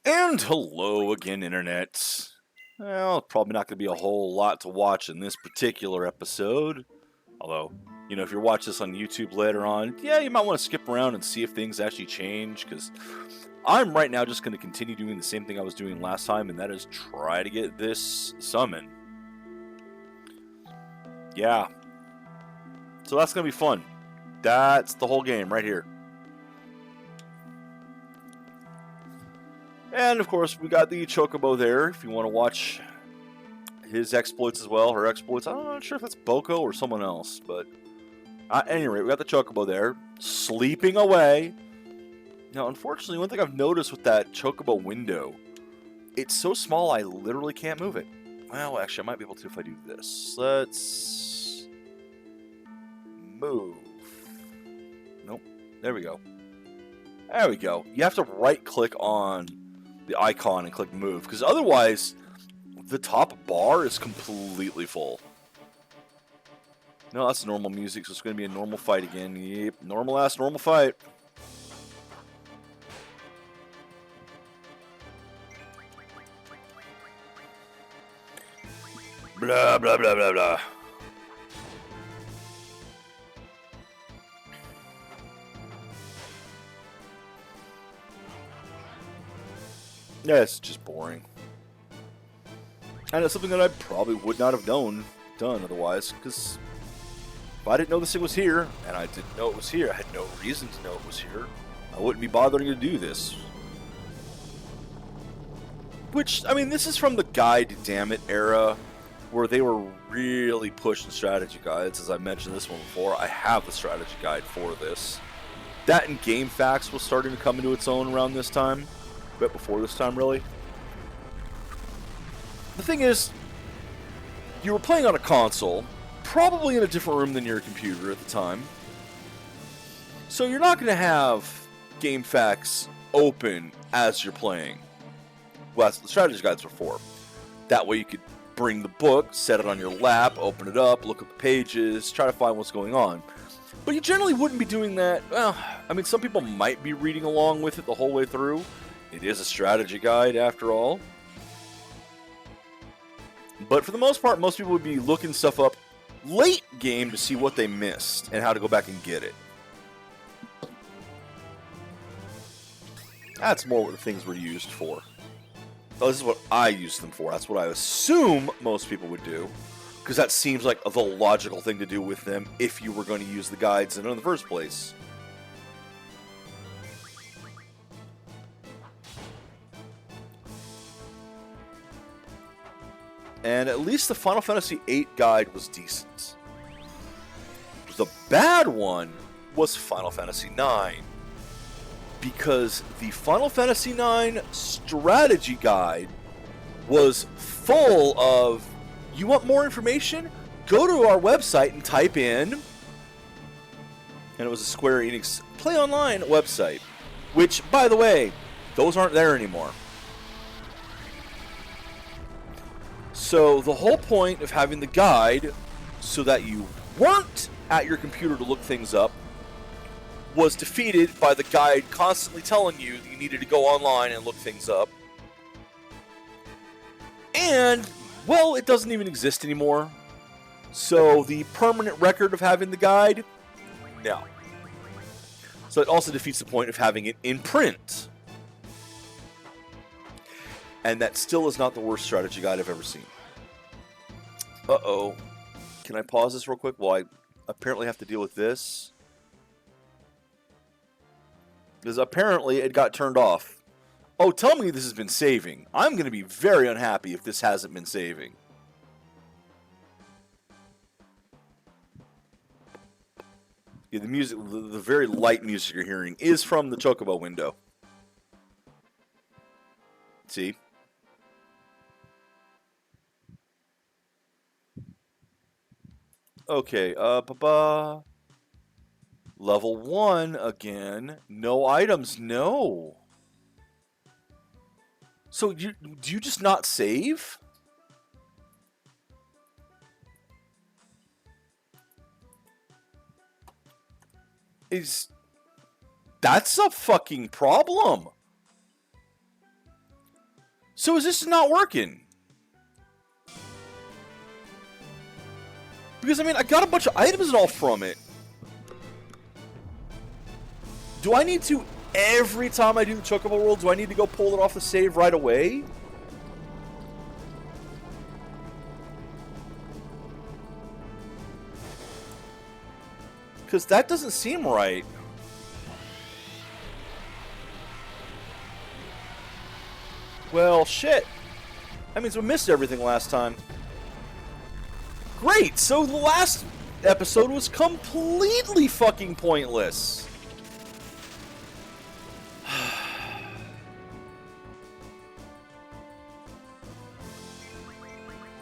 And hello again, Internet. Well, probably not going to be a whole lot to watch in this particular episode. Although, if you're watching this on YouTube later on, yeah, you might want to skip around and see if things actually change, because I'm right now just going to continue doing the same thing I was doing last time, and that is try to get this summon. Yeah. So that's going to be fun. That's the whole game right here. And of course, we got the Chocobo there, if you want to watch his exploits as well, her exploits. I'm not sure if that's Boko or someone else, but at any rate, we got the Chocobo there, sleeping away. Now, unfortunately, one thing I've noticed with that Chocobo window, it's so small I literally can't move it. Well, actually, I might be able to if I do this. Let's move. Nope. There we go. There we go. You have to right-click on the icon and click move, because otherwise the top bar is completely full. No, that's normal music, so it's going to be a normal fight again. Yep, normal fight. Blah, blah, blah, blah, blah. Yeah, it's just boring. And it's something that I probably would not have done otherwise, because if I didn't know this thing was here, and I didn't know it was here, I had no reason to know it was here, I wouldn't be bothering to do this. Which, I mean, this is from the Guide Dammit era, where they were really pushing strategy guides. As I mentioned this one before, I have the strategy guide for this. That and Game Facts was starting to come into its own around this time. A bit before this time, really. The thing is, you were playing on a console, probably in a different room than your computer at the time. So you're not going to have Game Facts open as you're playing. Well, that's what the strategy guides were for. That way you could bring the book, set it on your lap, open it up, look at the pages, try to find what's going on. But you generally wouldn't be doing that. Well, I mean, some people might be reading along with it the whole way through. It is a strategy guide, after all. But for the most part, most people would be looking stuff up late game to see what they missed and how to go back and get it. That's more what the things were used for. Oh, this is what I used them for. That's what I assume most people would do, because that seems like the logical thing to do with them if you were going to use the guides in the first place. And at least the Final Fantasy VIII guide was decent. The bad one was Final Fantasy IX, because the Final Fantasy IX strategy guide was full of, you want more information? Go to our website and type in, and it was a Square Enix Play Online website, which, by the way, those aren't there anymore. So the whole point of having the guide, so that you weren't at your computer to look things up, was defeated by the guide constantly telling you that you needed to go online and look things up. And, well, it doesn't even exist anymore. So the permanent record of having the guide, no. So it also defeats the point of having it in print. And that still is not the worst strategy guide I've ever seen. Uh-oh. Can I pause this real quick? Well, I apparently have to deal with this. Because apparently it got turned off. Oh, tell me this has been saving. I'm going to be very unhappy if this hasn't been saving. Yeah, the music, the very light music you're hearing is from the Chocobo window. See? Okay, Level 1 again. No items, no. So do you just not save? That's a fucking problem. So is this not working? Because, I mean, I got a bunch of items and all from it. Do I need to, every time I do the Chocobo World, do I need to go pull it off the save right away? Because that doesn't seem right. Well, shit. That means we missed everything last time. Great! So the last episode was completely fucking pointless.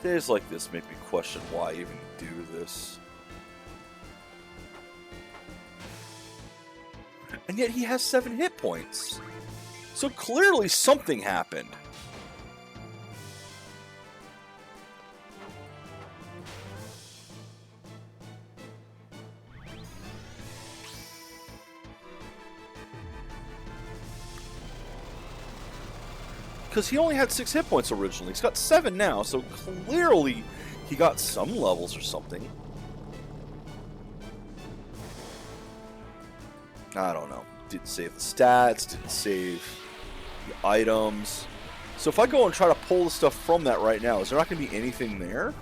Days like this make me question why I even do this. And yet he has 7 hit points. So clearly something happened. Because he only had 6 hit points originally. He's got 7 now, so clearly he got some levels or something. I don't know. Didn't save the stats, didn't save the items. So if I go and try to pull the stuff from that right now, is there not going to be anything there?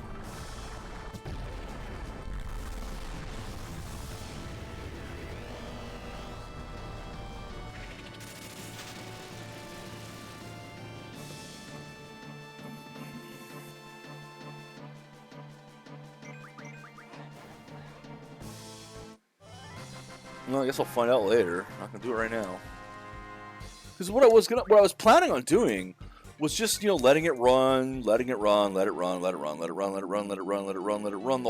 Well, I guess I'll find out later. I'm not gonna do it right now. Because what I was planning on doing was just, letting it run, let it run the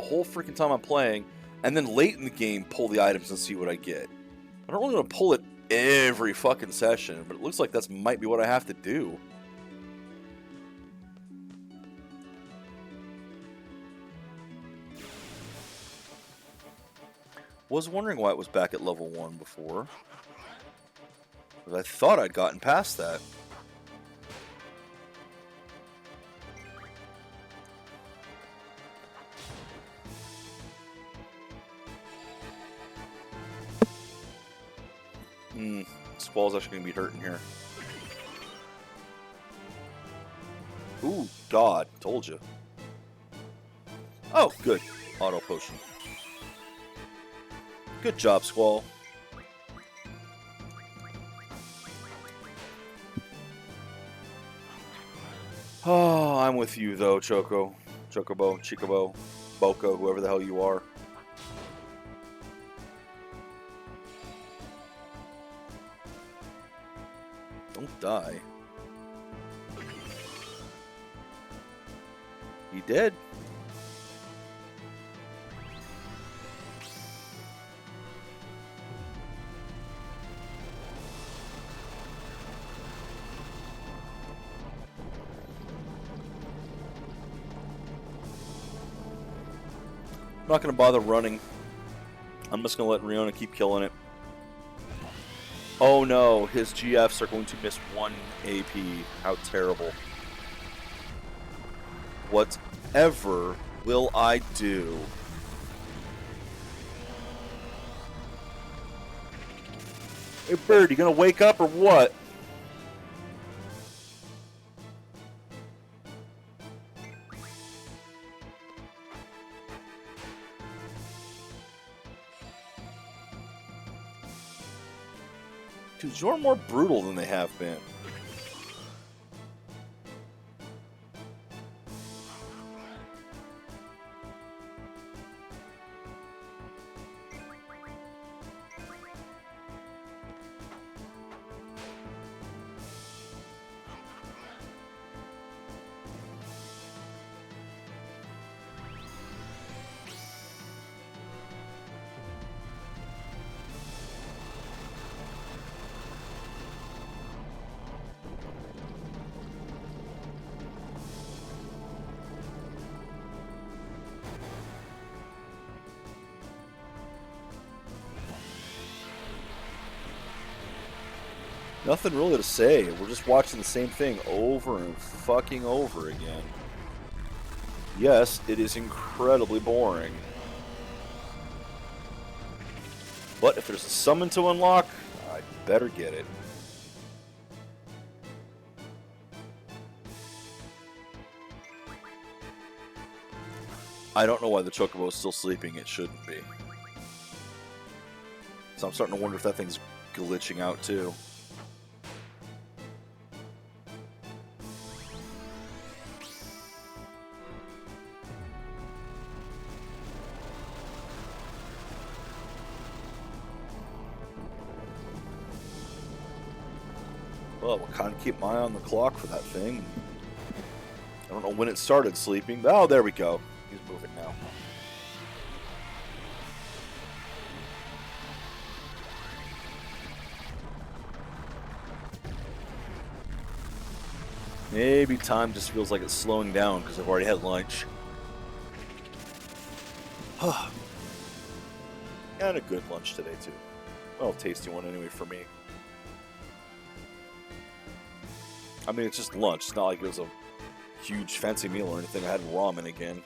whole freaking time I'm playing, and then late in the game pull the items and see what I get. I don't really want to pull it every fucking session, but it looks like that might be what I have to do. Was wondering why it was back at level 1 before. Because I thought I'd gotten past that. Squall's actually going to be hurting here. Ooh, God. Told you. Oh, good. Auto potion. Good job, Squall. Oh, I'm with you, though, Chocobo, Chicobo, Boko, whoever the hell you are. Don't die. He did. I'm not going to bother running. I'm just going to let Riona keep killing it. Oh no, his GFs are going to miss 1 AP. How terrible. Whatever will I do? Hey Bird, you going to wake up or what? Dude, you're more brutal than they have been. Nothing really to say. We're just watching the same thing over and fucking over again. Yes, it is incredibly boring. But if there's a summon to unlock, I better get it. I don't know why the Chocobo is still sleeping. It shouldn't be. So I'm starting to wonder if that thing's glitching out too. Well, we'll kind of keep my eye on the clock for that thing. I don't know when it started sleeping. Oh, there we go. He's moving now. Maybe time just feels like it's slowing down because I've already had lunch. And a good lunch today, too. Well, a tasty one anyway for me. I mean, it's just lunch. It's not like it was a huge fancy meal or anything. I had ramen again.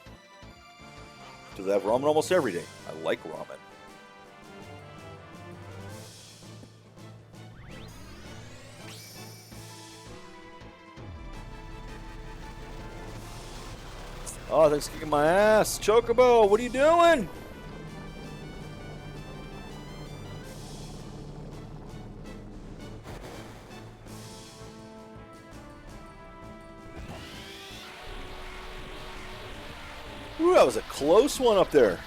Because I have ramen almost every day. I like ramen. Oh, thanks for kicking my ass. Chocobo, what are you doing? Ooh, that was a close one up there.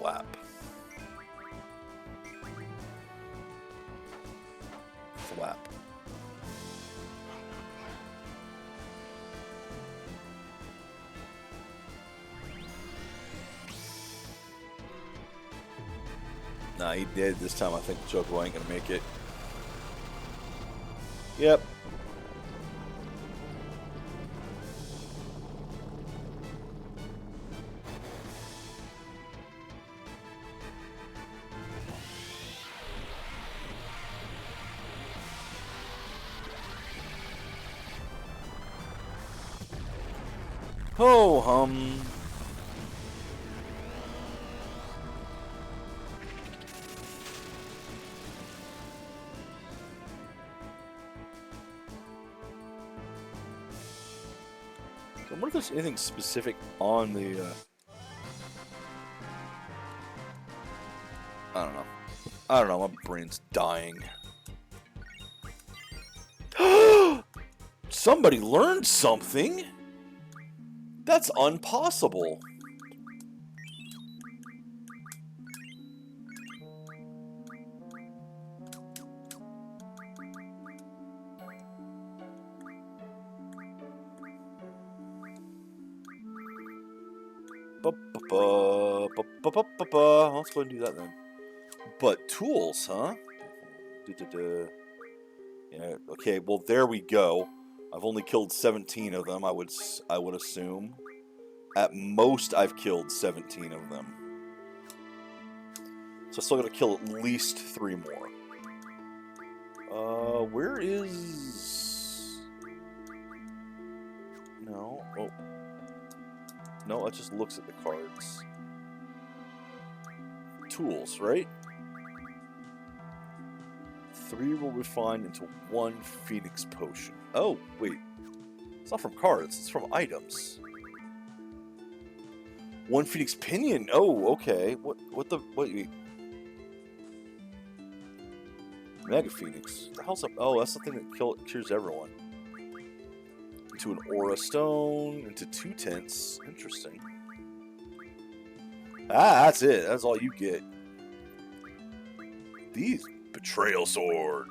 Thwap. Thwap. Nah, he did this time. I think Chocobo ain't gonna make it. Yep. Ho hum. I wonder if there's anything specific on the, I don't know. I don't know, my brain's dying. Somebody learned something? That's impossible. Let's go and do that then. But tools, huh? Yeah. Okay. Well, there we go. I've only killed 17 of them. I would assume. At most, I've killed 17 of them. So I still got to kill at least 3 more. Where is? No. Oh. No, it just looks at the cards. Tools, right? 3 will refine into 1 Phoenix Potion. Oh, wait. It's not from cards, it's from items. 1 Phoenix Pinion! Oh, okay. What you mean? Mega Phoenix. What the hell's up? Oh, that's the thing that cures everyone. Into an Aura Stone, into 2 Tints. Interesting. Ah, that's it. That's all you get. These Betrayal Sword.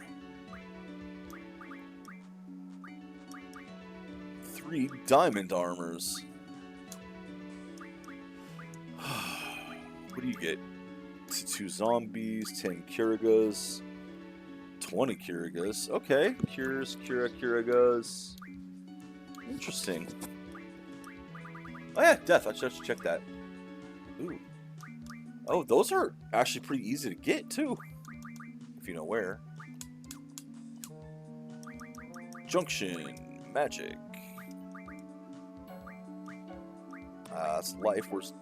3 Diamond Armors. What do you get? 2 zombies, 10 Kirigas, 20 Kirigas. Okay, Kirigas. Interesting. Oh yeah, death. I should check that. Ooh. Oh, those are actually pretty easy to get too, if you know where. Junction magic. That's life. Where's...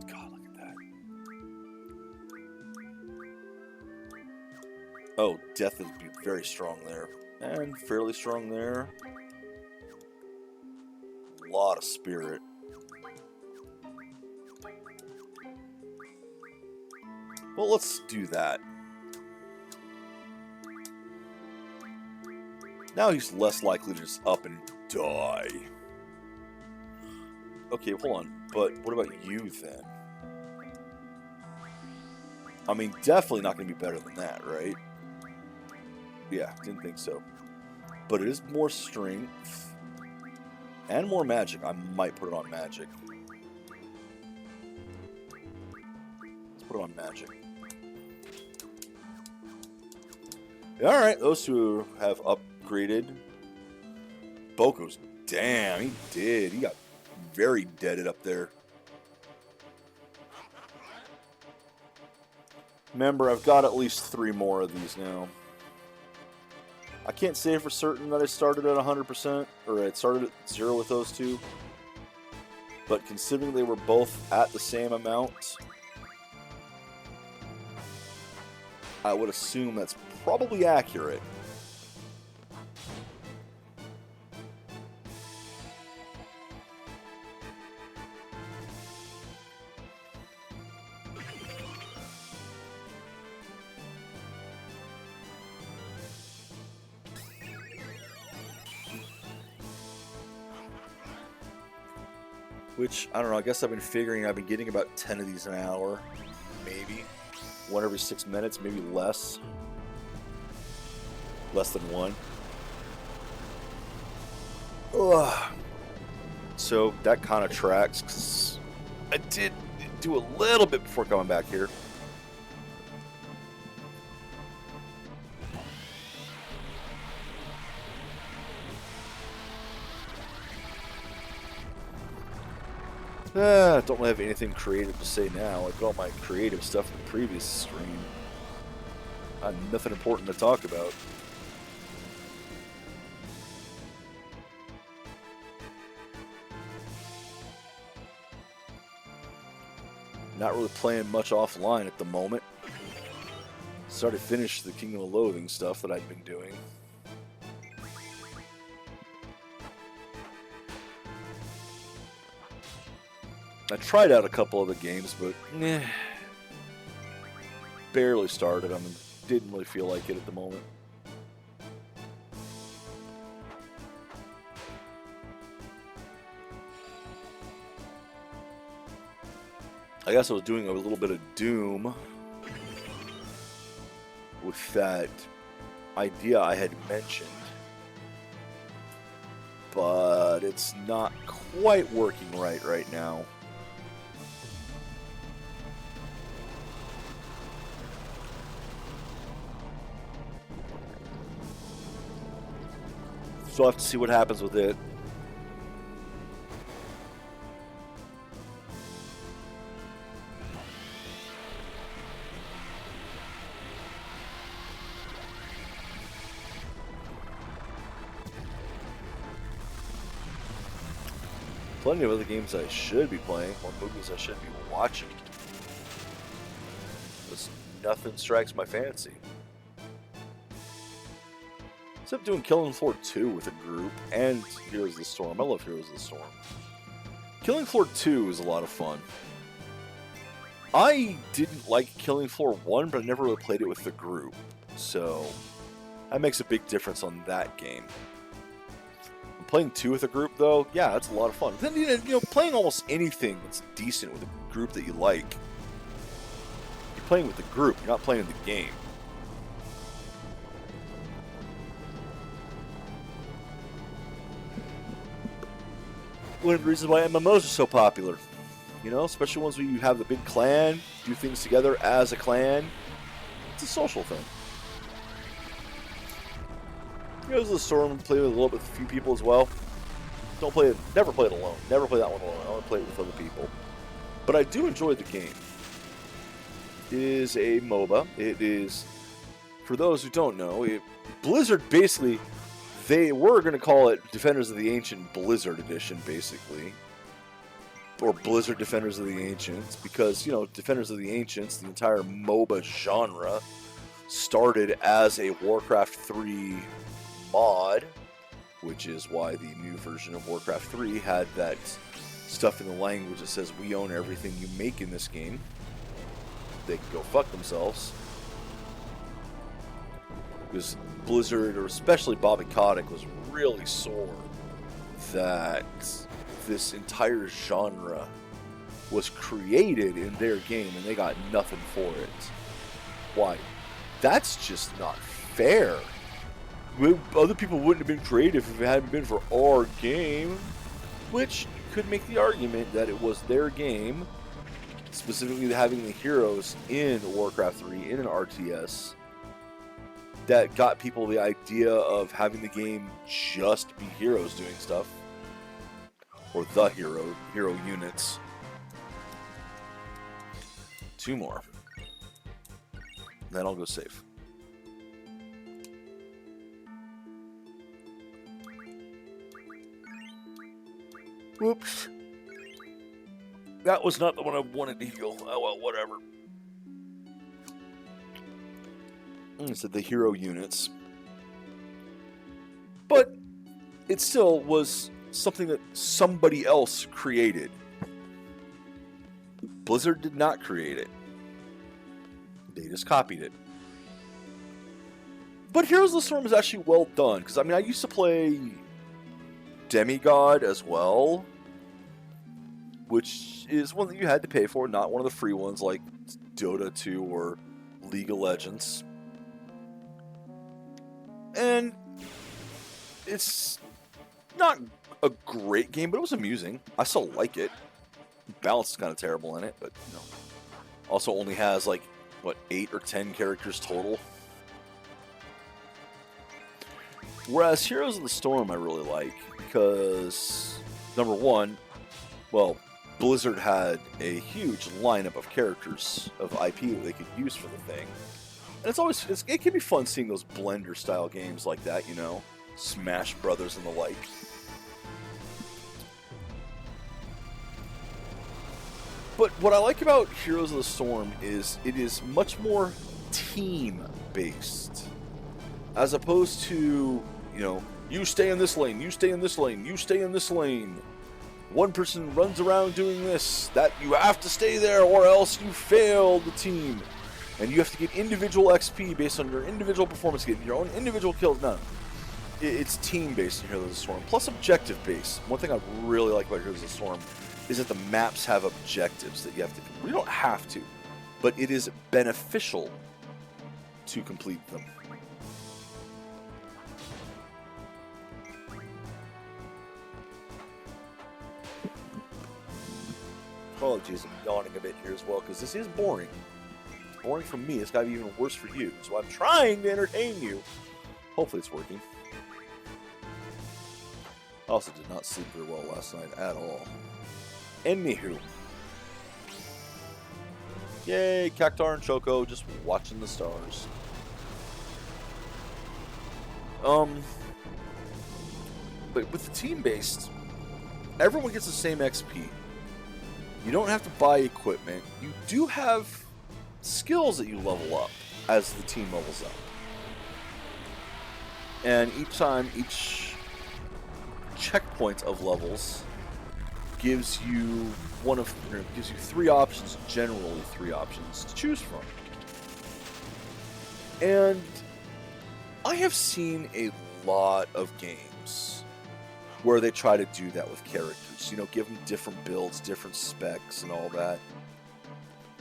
God, look at that. Oh, death would be very strong there. And fairly strong there. A lot of spirit. Well, let's do that. Now he's less likely to just up and die. Okay, hold on. But what about you then? I mean, definitely not going to be better than that, right? Yeah, didn't think so. But it is more strength. And more magic. I might put it on magic. Let's put it on magic. Alright, those two have upgraded. Boko's, damn, he did. He got very deaded up there. Remember, I've got at least 3 more of these now. I can't say for certain that I started at 100%, or I started at 0 with those two. But considering they were both at the same amount, I would assume that's probably accurate. Which, I don't know, I guess I've been figuring I've been getting about 10 of these an hour. Maybe. 1 every 6 minutes, maybe less. Less than 1. Ugh. So that kind of tracks, because I did do a little bit before coming back here. Don't really have anything creative to say now. I got all my creative stuff in the previous stream. I had nothing important to talk about. Not really playing much offline at the moment. Started to finish the Kingdom of Loathing stuff that I'd been doing. I tried out a couple other games, but barely started them and didn't really feel like it at the moment. I guess I was doing a little bit of Doom with that idea I had mentioned, but it's not quite working right now. So I'll have to see what happens with it. Plenty of other games I should be playing, or movies I should be watching. But nothing strikes my fancy. Except doing Killing Floor 2 with a group, and Heroes of the Storm. I love Heroes of the Storm. Killing Floor 2 is a lot of fun. I didn't like Killing Floor 1, but I never really played it with the group. So, that makes a big difference on that game. Playing 2 with a group, though, yeah, that's a lot of fun. Then, you know, playing almost anything that's decent with a group that you like. You're playing with the group, you're not playing the game. One of the reasons why MMOs are so popular. You know, especially ones where you have the big clan, do things together as a clan. It's a social thing. Heroes of the Storm, play with a little bit with a few people as well. Don't play it, never play it alone. Never play that one alone. I want to play it with other people. But I do enjoy the game. It is a MOBA. It is, for those who don't know, Blizzard basically, they were going to call it Defenders of the Ancient Blizzard Edition, basically. Or Blizzard Defenders of the Ancients, because, you know, Defenders of the Ancients, the entire MOBA genre, started as a Warcraft 3 mod, which is why the new version of Warcraft 3 had that stuff in the language that says, we own everything you make in this game. They can go fuck themselves. Because Blizzard, or especially Bobby Kotick, was really sore that this entire genre was created in their game and they got nothing for it. Why? That's just not fair. Other people wouldn't have been creative if it hadn't been for our game. Which, you could make the argument that it was their game, specifically having the heroes in Warcraft 3 in an RTS, that got people the idea of having the game just be heroes doing stuff. Or the hero units. 2 more. Then I'll go save. Whoops. That was not the one I wanted to heal. Oh well, whatever. I said the hero units. But it still was something that somebody else created. Blizzard did not create it. They just copied it. But Heroes of the Storm is actually well done, because I mean, I used to play Demigod as well, which is one that you had to pay for, not one of the free ones like Dota 2 or League of Legends. And it's not a great game, but it was amusing. I still like it. Balance is kind of terrible in it, but you know. Also only has like, what, 8 or 10 characters total. Whereas Heroes of the Storm I really like, because number one, well, Blizzard had a huge lineup of characters of IP that they could use for the thing. And it can be fun seeing those Blender style games like that, you know, Smash Brothers and the like. But what I like about Heroes of the Storm is it is much more team-based. As opposed to, you know, you stay in this lane, you stay in this lane, you stay in this lane. One person runs around doing this, that you have to stay there or else you fail the team. And you have to get individual XP based on your individual performance, getting your own individual kills. No, it's team-based in Heroes of the Storm, plus objective-based. One thing I really like about Heroes of the Storm is that the maps have objectives that you have to complete. You don't have to, but it is beneficial to complete them. Apologies, I'm yawning a bit here as well, because this is boring. It's boring for me, it's got to be even worse for you. So I'm trying to entertain you. Hopefully it's working. I also did not sleep very well last night at all. Anywho. Yay, Cactar and Choco just watching the stars. But with the team-based, everyone gets the same XP. You don't have to buy equipment. You do have skills that you level up as the team levels up. And each time, each checkpoint of levels gives you gives you 3 options, generally 3 options to choose from. And I have seen a lot of games where they try to do that with characters. You know, give them different builds, different specs, and all that.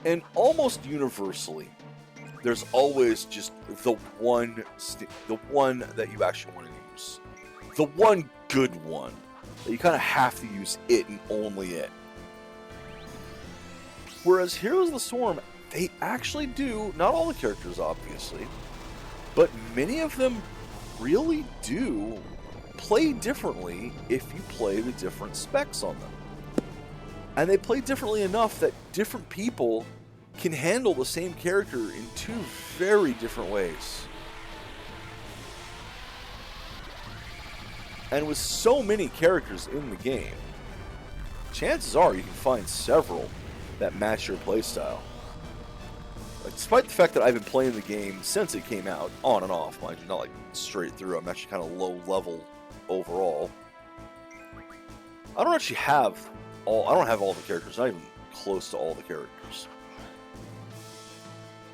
And almost universally, there's always just the one that you actually want to use. The one good one. That you kind of have to use it and only it. Whereas Heroes of the Storm, they actually do, not all the characters obviously, but many of them really do play differently if you play the different specs on them. And they play differently enough that different people can handle the same character in two very different ways. And with so many characters in the game, chances are you can find several that match your playstyle. Despite the fact that I've been playing the game since it came out, on and off, mind you, not like straight through, I'm actually kind of low level overall. I don't actually have I don't have all the characters, not even close to all the characters.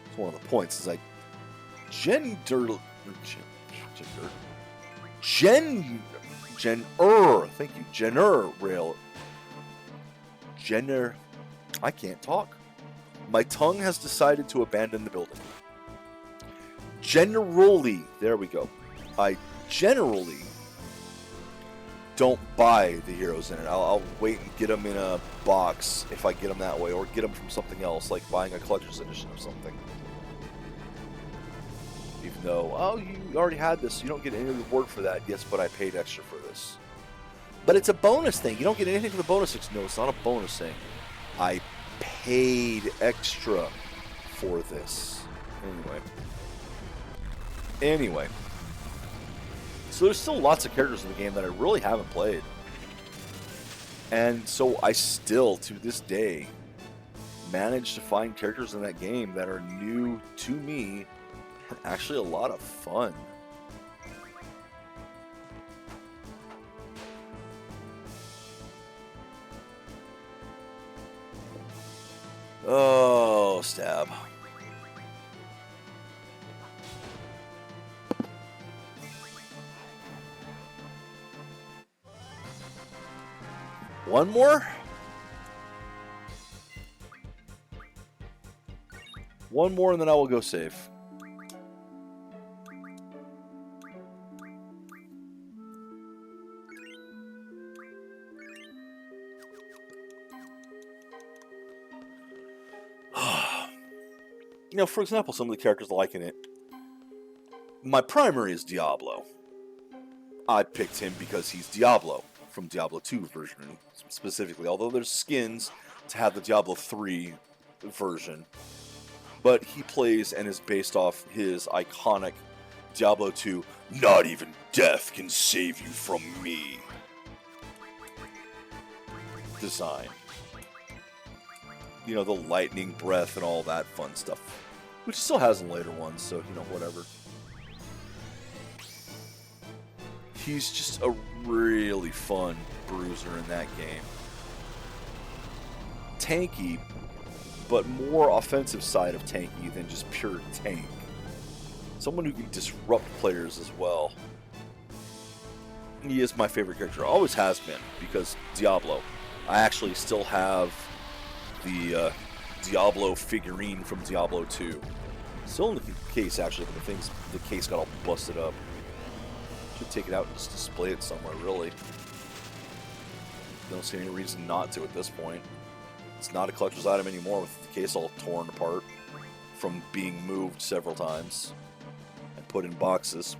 It's one of the points, is like, thank you, I can't talk. My tongue has decided to abandon the building. Generally, there we go. I generally don't buy the heroes in it. I'll wait and get them in a box if I get them that way, or get them from something else, like buying a collector's edition of something. Even though, oh, you already had this, you don't get any reward for that. Yes, but I paid extra for this. But it's a bonus thing. You don't get anything for the bonus thing. No, it's not a bonus thing. I paid extra for this. Anyway. So there's still lots of characters in the game that I really haven't played. And so I still, to this day, manage to find characters in that game that are new to me and actually a lot of fun. Oh, stab. One more? One more and then I will go save. You know, for example, some of the characters like in it. My primary is Diablo. I picked him because he's Diablo from Diablo 2 version specifically, although there's skins to have the Diablo 3 version. But he plays and is based off his iconic Diablo 2, not even death can save you from me design. You know, the lightning breath and all that fun stuff, which still has in later ones, so, you know, whatever. He's just a really fun bruiser in that game. Tanky, but more offensive side of tanky than just pure tank. Someone who can disrupt players as well. He is my favorite character. Always has been, because Diablo. I actually still have the Diablo figurine from Diablo 2. Still in the case, actually, but the case got all busted up. Should take it out and just display it somewhere, really. Don't see any reason not to at this point. It's not a collector's item anymore with the case all torn apart from being moved several times and put in boxes.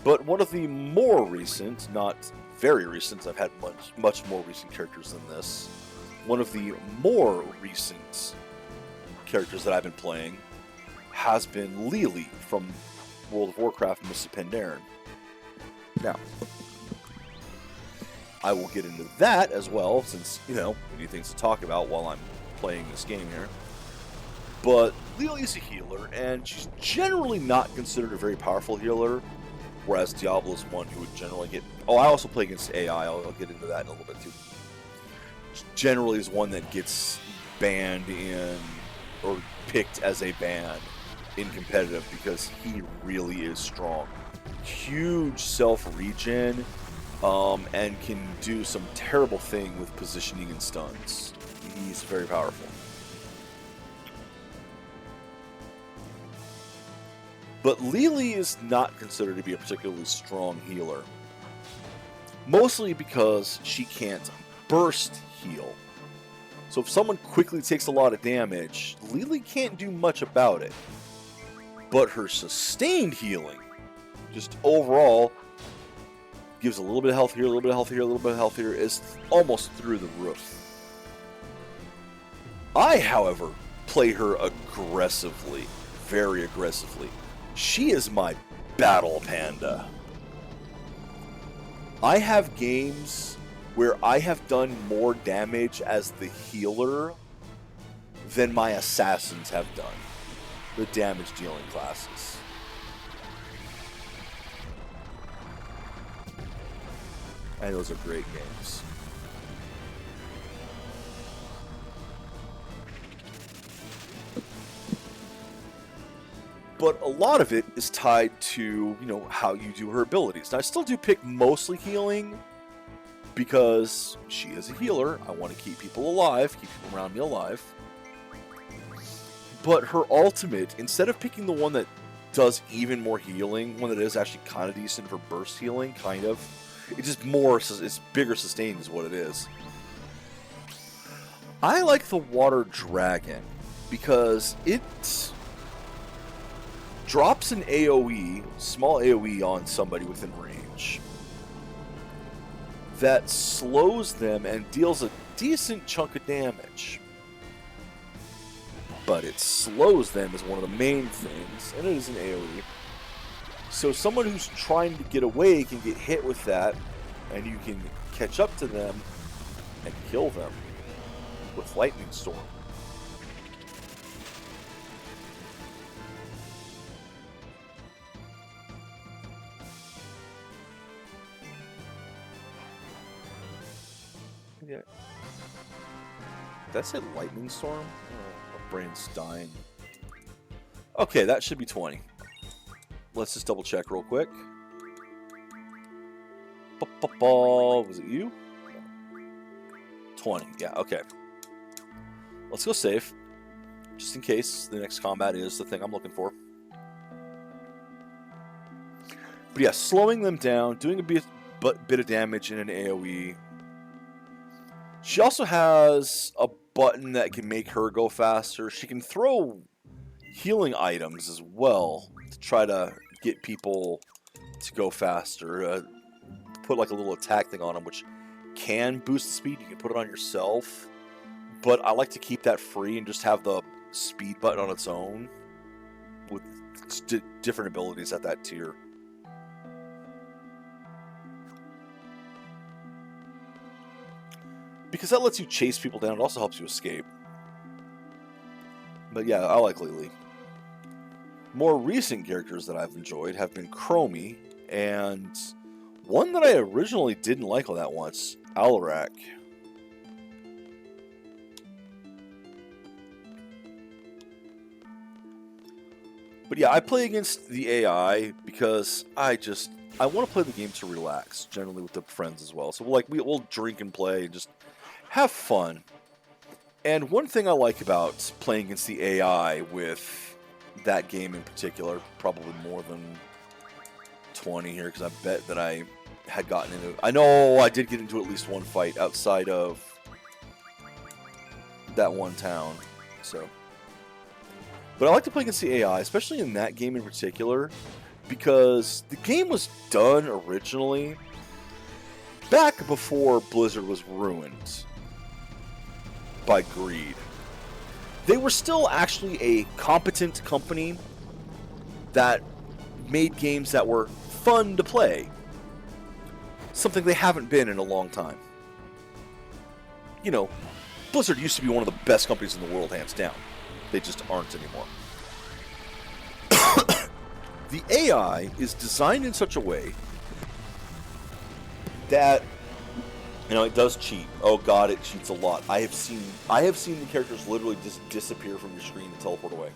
But one of the more recent, not very recent, I've had much more recent characters than this. One of the more recent characters that I've been playing has been Lily from World of Warcraft, Mists of Pandarin. Now, I will get into that as well, since, you know, we need things to talk about while I'm playing this game here. But Lily's a healer, and she's generally not considered a very powerful healer, whereas Diablo is one who would generally get... Oh, I also play against AI, I'll get into that in a little bit too. She generally is one that gets banned in, or picked as a ban in competitive, because he really is strong. Huge self-regen, and can do some terrible thing with positioning and stuns. He's very powerful. But Lily is not considered to be a particularly strong healer. Mostly because she can't burst heal. So if someone quickly takes a lot of damage, Lily can't do much about it. But her sustained healing, just overall, gives a little bit of health here, a little bit of health here, a little bit of health here, is almost through the roof. I, however, play her aggressively, very aggressively. She is my battle panda. I have games where I have done more damage as the healer than my assassins have done, the damage dealing classes. And those are great games. But a lot of it is tied to, how you do her abilities. Now, I still do pick mostly healing because she is a healer. I want to keep people alive, keep people around me alive. But her ultimate, instead of picking the one that does even more healing, one that is actually kind of decent for burst healing, kind of, it's just it's bigger sustained is what it is. I like the Water Dragon because it drops an AoE, small AoE on somebody within range that slows them and deals a decent chunk of damage. But it slows them is one of the main things, and it is an AoE. So someone who's trying to get away can get hit with that, and you can catch up to them and kill them with Lightning Storm. Yeah. Did I say Lightning Storm? Oh, my brain's dying. Okay, that should be 20. Let's just double check real quick. Was it you? No. 20. Yeah, okay. Let's go save. Just in case the next combat is the thing I'm looking for. But yeah, slowing them down, doing a bit of damage in an AoE. She also has a button that can make her go faster. She can throw healing items as well to try to get people to go faster. Put like a little attack thing on them, which can boost the speed. You can put it on yourself. But I like to keep that free and just have the speed button on its own with different abilities at that tier. Because that lets you chase people down. It also helps you escape. But yeah, I like Lily. More recent characters that I've enjoyed have been Chromie, and one that I originally didn't like all that once, Alarak. But yeah, I play against the AI because I want to play the game to relax, generally with the friends as well. So we'll drink and play and just have fun. And one thing I like about playing against the AI with that game in particular, probably more than 20 here, because I bet that I had gotten into... I know I did get into at least one fight outside of that one town, so... But I like to play against the AI, especially in that game in particular, because the game was done originally back before Blizzard was ruined by greed. They were still actually a competent company that made games that were fun to play. Something they haven't been in a long time. Blizzard used to be one of the best companies in the world, hands down. They just aren't anymore. The AI is designed in such a way that it does cheat. Oh god, it cheats a lot. I have seen the characters literally just disappear from your screen and teleport away.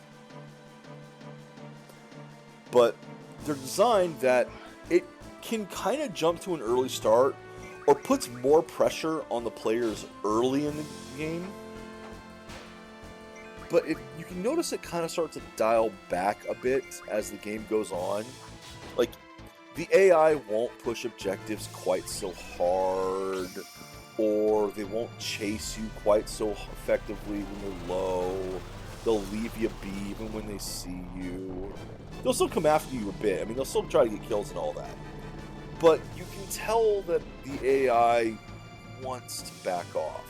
But they're designed that it can kind of jump to an early start or puts more pressure on the players early in the game. But you can notice it kind of starts to dial back a bit as the game goes on. Like, the AI won't push objectives quite so hard. or they won't chase you quite so effectively when they're low. They'll leave you be even when they see you. They'll still come after you a bit. I mean, they'll still try to get kills and all that. But you can tell that the AI wants to back off.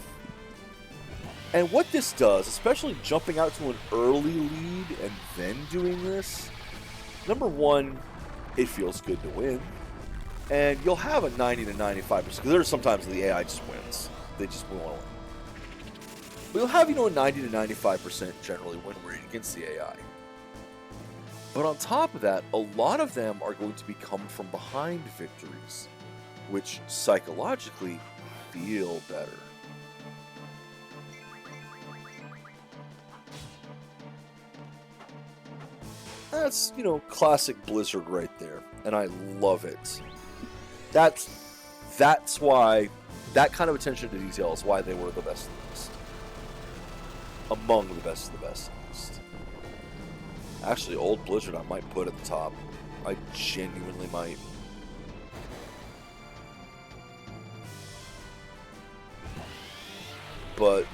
And what this does, especially jumping out to an early lead and then doing this, number one, it feels good to win. And you'll have a 90 to 95%, because there's sometimes the AI just wins. They just won't win. But you'll have, a 90 to 95% generally win rate against the AI. But on top of that, a lot of them are going to become from behind victories, which psychologically feel better. That's, classic Blizzard right there, and I love it. That's why, that kind of attention to detail is why they were the best of the best. Among the best of the best at least. Actually, old Blizzard I might put at the top. I genuinely might. But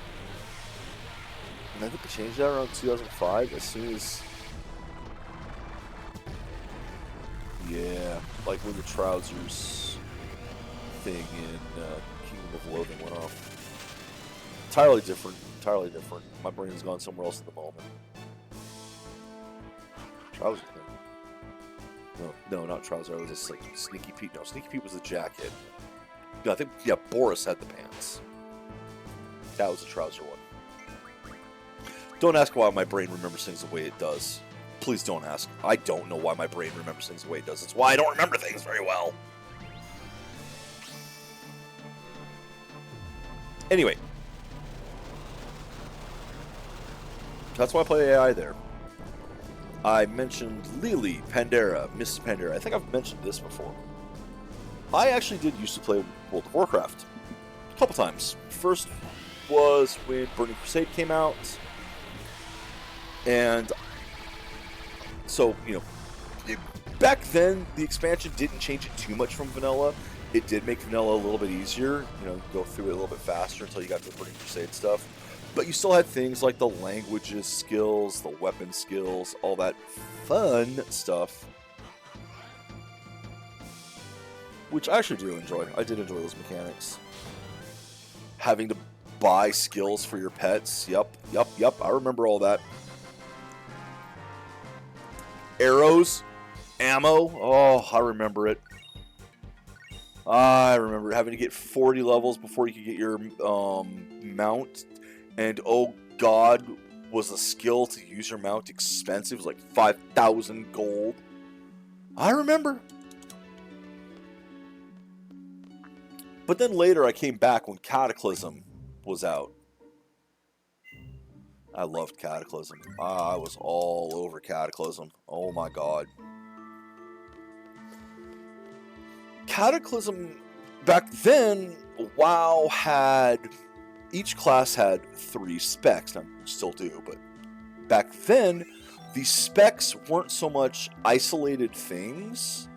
I think they changed that around 2005 as soon as... Yeah, like when the trousers thing in Kingdom of Loathing went off. Entirely different. My brain's gone somewhere else at the moment. Trouser thing. No, not trouser. It was like Sneaky Pete. No, Sneaky Pete was the jacket. No, I think, Boris had the pants. That was the trouser one. Don't ask why my brain remembers things the way it does. Please don't ask. I don't know why my brain remembers things the way it does. It's why I don't remember things very well. Anyway. That's why I play AI there. I mentioned Lily, Pandera, Miss Pandera. I think I've mentioned this before. I actually did used to play World of Warcraft. A couple times. First was when Burning Crusade came out. And... So, back then, the expansion didn't change it too much from vanilla. It did make vanilla a little bit easier, go through it a little bit faster until you got to the Burning Crusade stuff. But you still had things like the languages skills, the weapon skills, all that fun stuff. Which I actually do enjoy. I did enjoy those mechanics. Having to buy skills for your pets. Yep. I remember all that. Arrows, ammo, oh, I remember it. I remember having to get 40 levels before you could get your mount. And oh god, was the skill to use your mount expensive. It was like 5,000 gold. I remember. But then later I came back when Cataclysm was out. I loved Cataclysm. I was all over Cataclysm. Oh my god. Cataclysm, back then, WoW had... Each class had 3 specs. Now, still do, but... Back then, the specs weren't so much isolated things.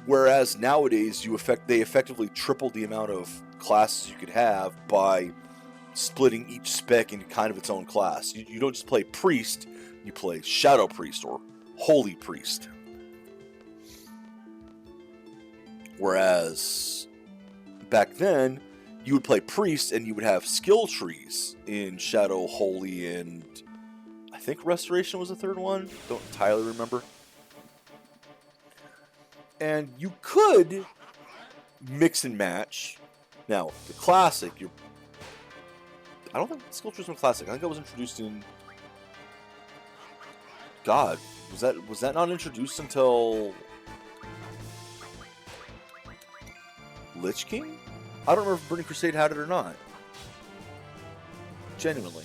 Whereas nowadays, they effectively tripled the amount of classes you could have by... splitting each spec into kind of its own class. You don't just play Priest, you play Shadow Priest or Holy Priest. Whereas back then, you would play Priest and you would have skill trees in Shadow, Holy, and I think Restoration was the third one. Don't entirely remember. And you could mix and match. Now, the classic, I don't think skill trees were classic. I think that was introduced in... God, was that not introduced until... Lich King? I don't remember if Burning Crusade had it or not. Genuinely.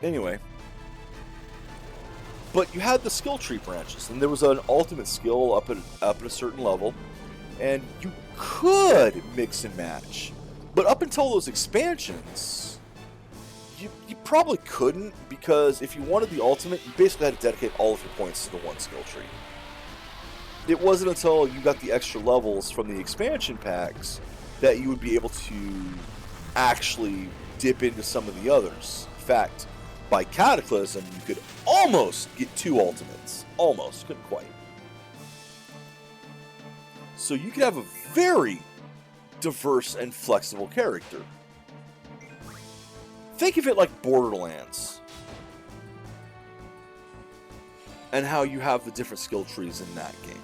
Anyway. But you had the skill tree branches, and there was an ultimate skill up at a certain level, and you could mix and match. But up until those expansions, you probably couldn't, because if you wanted the ultimate, you basically had to dedicate all of your points to the one skill tree. it wasn't until you got the extra levels from the expansion packs that you would be able to actually dip into some of the others. In fact, by Cataclysm, you could almost get 2 ultimates. Almost. Couldn't quite. So you could have a very diverse and flexible character. Think of it like Borderlands. And how you have the different skill trees in that game.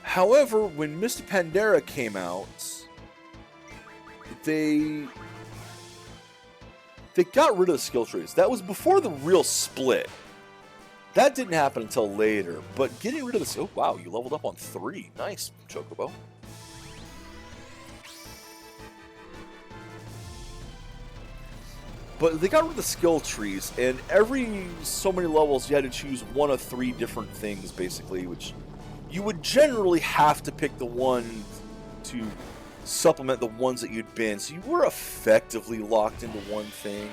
However, when Mr. Pandera came out, they got rid of the skill trees. That was before the real split. That didn't happen until later. But getting rid of this... Oh, wow, you leveled up on 3. Nice, Chocobo. But they got rid of the skill trees, and every so many levels you had to choose one of 3 different things, basically, which you would generally have to pick the one to supplement the ones that you'd been. So you were effectively locked into one thing,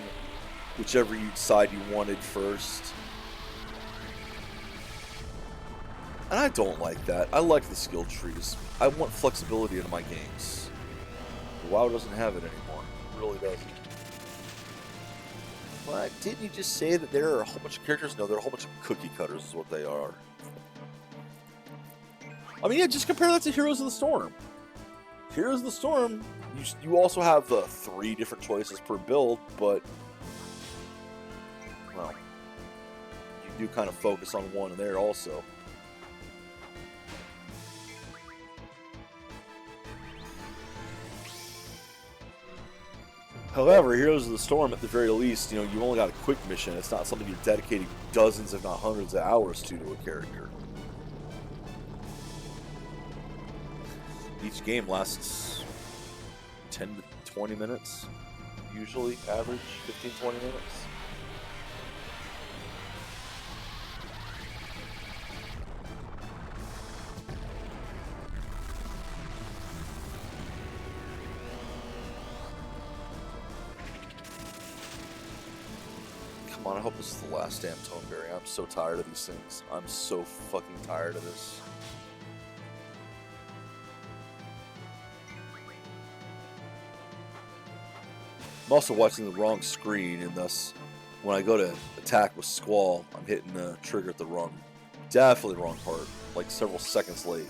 whichever side you wanted first. And I don't like that. I like the skill trees. I want flexibility in my games. WoW doesn't have it anymore. It really doesn't. What? Didn't you just say that there are a whole bunch of characters? No, they're a whole bunch of cookie cutters is what they are. I mean, yeah, just compare that to Heroes of the Storm. Heroes of the Storm, you also have the 3 different choices per build, but, well, you do kind of focus on one there also. However, Heroes of the Storm, at the very least, you only got a quick mission. It's not something you're dedicating dozens, if not hundreds of hours to a character. Each game lasts 10 to 20 minutes, usually, average, 15-20 minutes. Come on, I hope this is the last damn Toneberry. I'm so tired of these things. I'm so fucking tired of this. I'm also watching the wrong screen, and thus, when I go to attack with Squall, I'm hitting the trigger at the definitely wrong part, like several seconds late.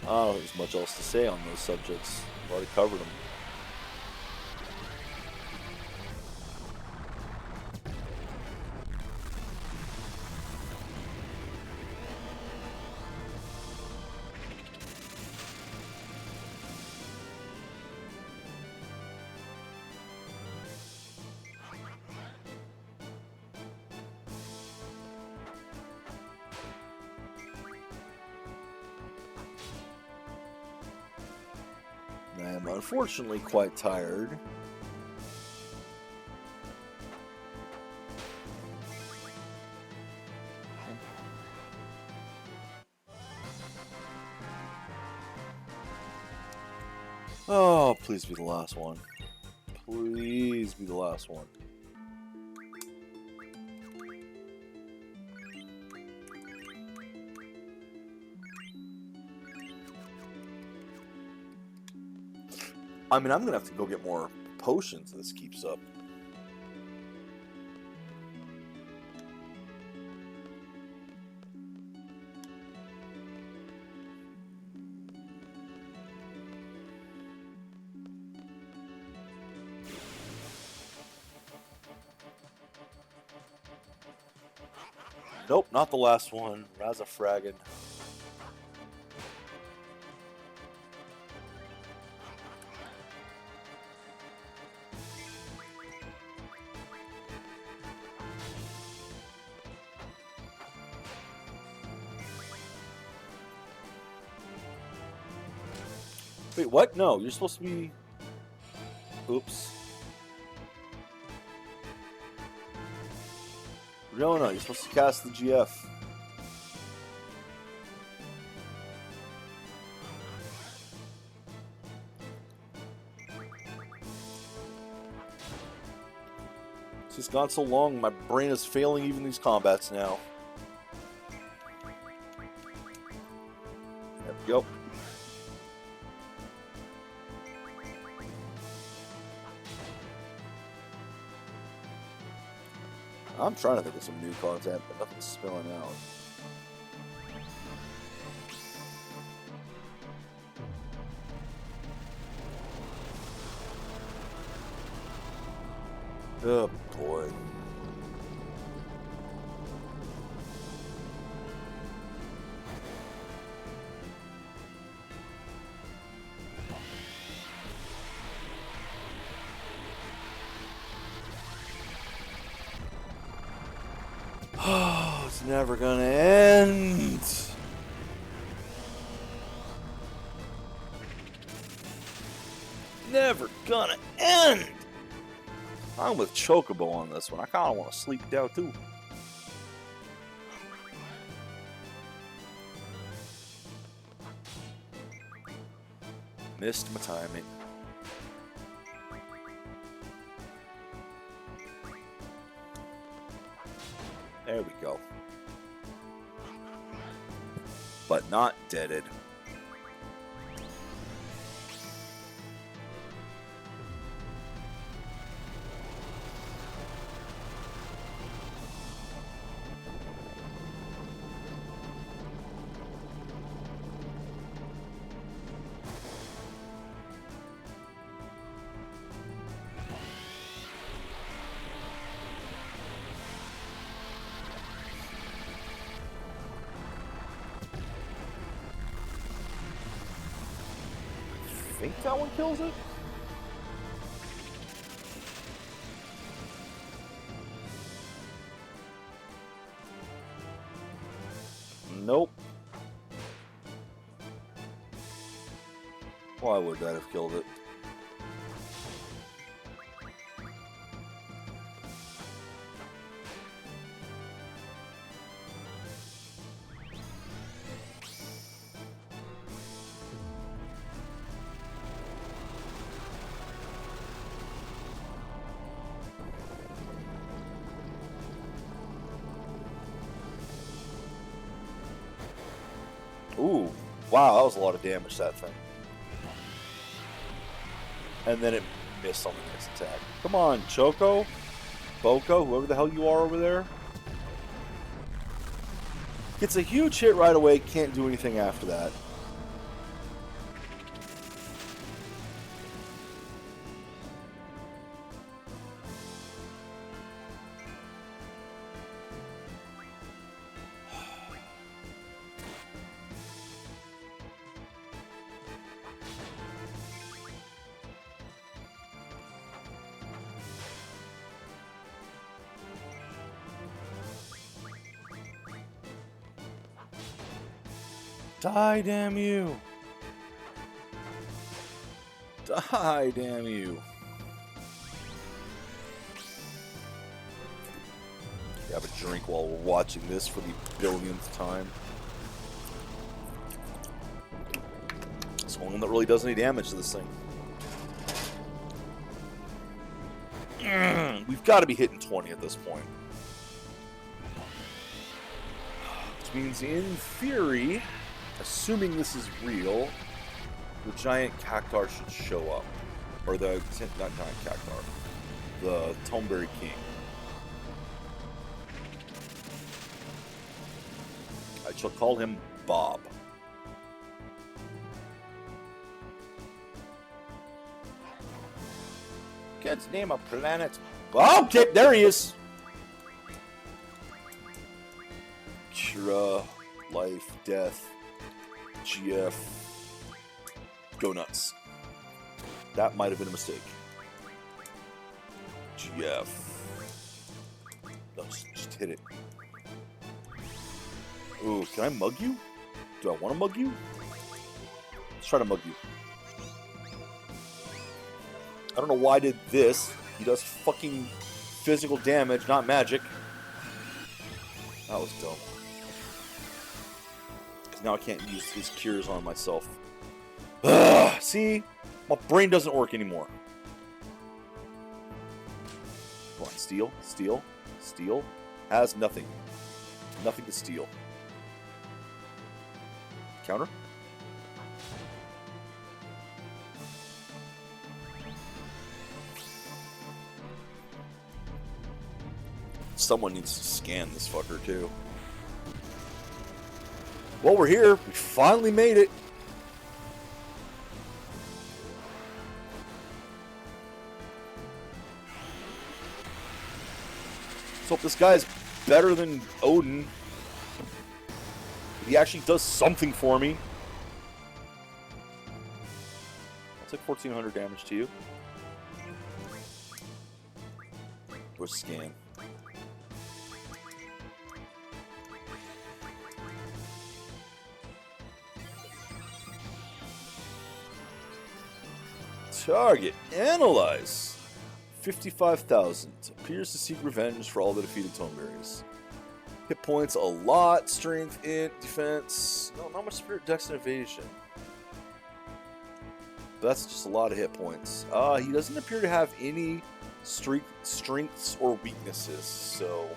I don't know if there's much else to say on those subjects. I've already covered them. I am unfortunately quite tired. Oh, please be the last one. Please be the last one. I mean, I'm going to have to go get more potions if this keeps up. Nope, not the last one. Razafragged. Wait, what? No, you're supposed to be... Oops. No, you're supposed to cast the GF. It's just gone so long, my brain is failing even these combats now. There we go. I'm trying to think of some new content, but nothing's spilling out. Oh boy. Oh, it's never gonna end. Never gonna end. I'm with Chocobo on this one. I kind of want to sleep it out too. Missed my timing. There we go. But not deaded. I think that one kills it? Nope. Why would that have killed it? Ooh, wow, that was a lot of damage, that thing. And then it missed on the next attack. Come on, Choco, Boko, whoever the hell you are over there. Gets a huge hit right away, can't do anything after that. Die, damn you! Die, damn you! Have a drink while we're watching this for the billionth time. It's one that really does any damage to this thing. We've got to be hitting 20 at this point. Which means, in theory, assuming this is real, the giant cactar should show up. Or the, not giant cactar, the Toneberry King. I shall call him Bob. Kid's name of planet. Oh, okay, there he is. Cura, life, death, GF. Go nuts. That might have been a mistake. GF. No, just hit it. Ooh, can I mug you? Do I want to mug you? Let's try to mug you. I don't know why I did this. He does fucking physical damage, not magic. That was dumb. Because now I can't use his cures on myself. Ugh, see? My brain doesn't work anymore. Come on, steal, steal, steal. Has nothing. Nothing to steal. Counter? Someone needs to scan this fucker, too. Well, we're here. We finally made it. Let's hope this guy's better than Odin. He actually does something for me. I'll take 1,400 damage to you. Or scan. Target. Analyze. 55,000. Appears to seek revenge for all the defeated Toneberries. Hit points a lot. Strength, int, defense. No, not much spirit, dex, and evasion. But that's just a lot of hit points. He doesn't appear to have any strengths or weaknesses, so...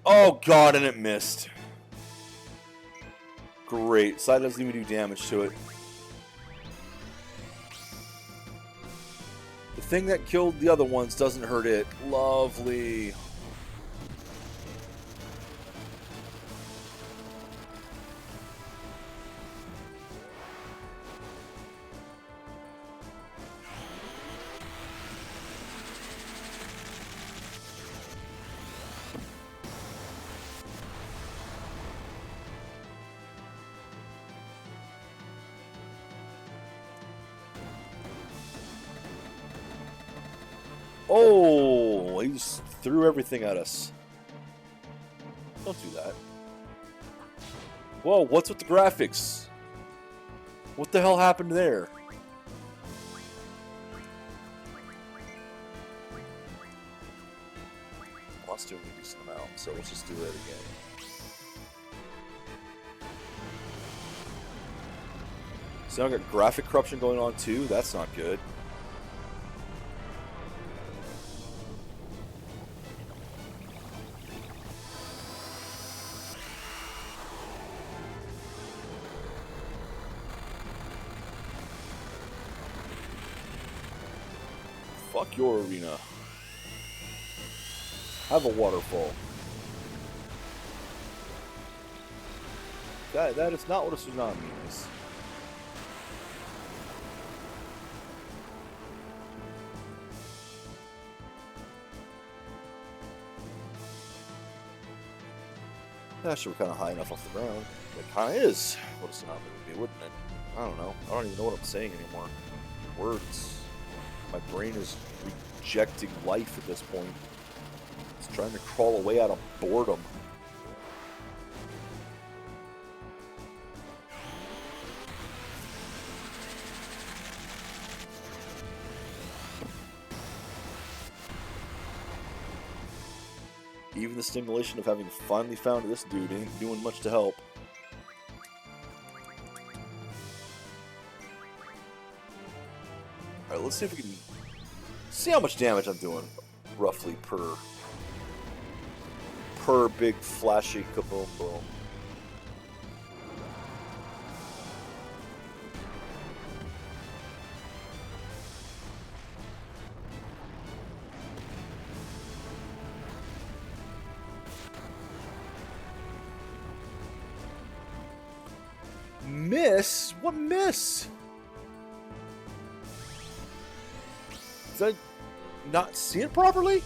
Oh god, and it missed. Great. Side doesn't even do damage to it. The thing that killed the other ones doesn't hurt it. Lovely. Oh, he just threw everything at us. Don't do that. Whoa, what's with the graphics? What the hell happened there? Well, that's doing a decent amount, so let's just do that again. So now I got graphic corruption going on too. That's not good. Fuck your arena. Have a waterfall. That is not what a tsunami is. That should be kind of high enough off the ground. It kind of is what a tsunami would be, wouldn't it? I don't know. I don't even know what I'm saying anymore. Words. My brain is rejecting life at this point. It's trying to crawl away out of boredom. Even the stimulation of having finally found this dude ain't doing much to help. Alright, let's see if we can see how much damage I'm doing, roughly, per big flashy kaboom boom. miss? What miss? Did I not see it properly?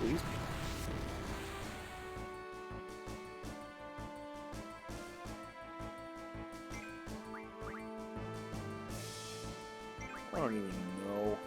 Please. I don't even know.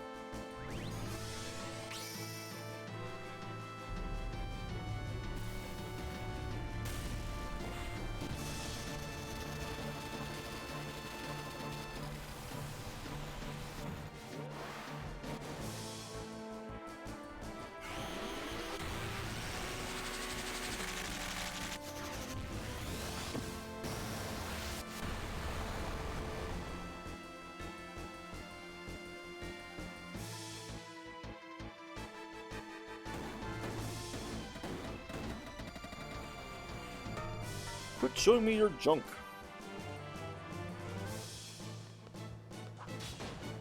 Quit showing me your junk.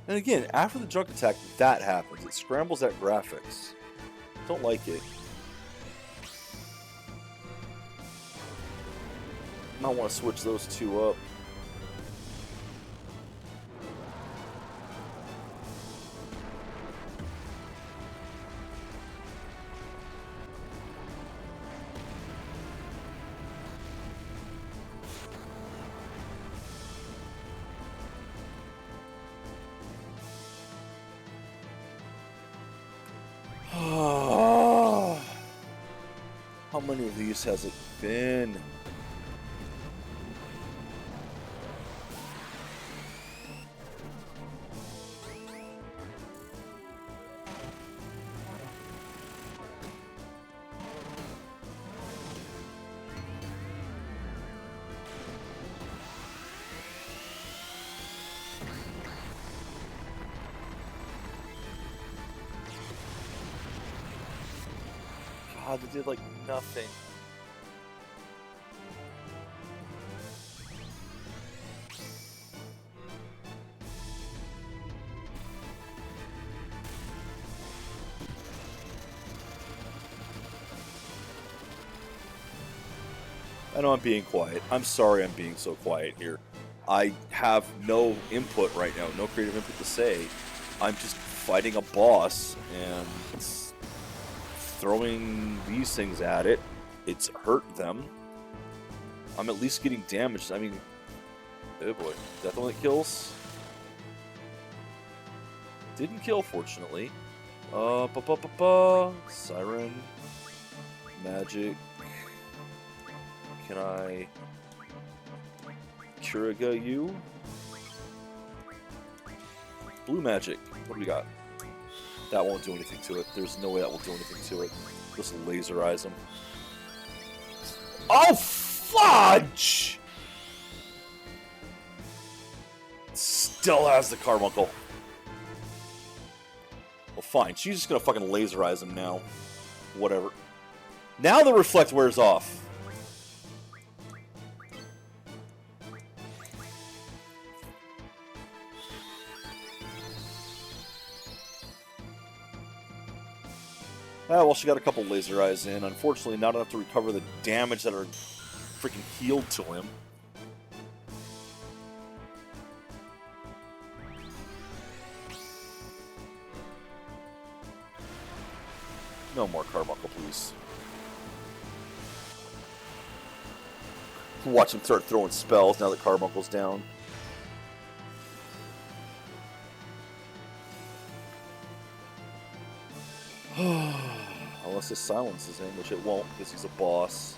And again, after the junk attack, that happens. It scrambles that graphics. Don't like it. Might want to switch those two up. How many of these has it been? God, they did like nothing. I know I'm being quiet. I'm sorry I'm being so quiet here. I have no input right now, no creative input to say. I'm just fighting a boss and throwing these things at it. It's hurt them. I'm at least getting damaged. I mean, oh boy, definitely kills. Didn't kill, fortunately. Siren. Magic. Can I Kiriga you? Blue magic. What do we got? That won't do anything to it. There's no way that will do anything to it. Just laserize him. Oh, fudge! Still has the carbuncle. Well, fine. She's just gonna fucking laserize him now. Whatever. Now the reflect wears off. Ah, well, she got a couple laser eyes in. Unfortunately, not enough to recover the damage that are freaking healed to him. No more carbuncle, please. Watch him start throwing spells now that carbuncle's down. Unless it silences him, which it won't because he's a boss.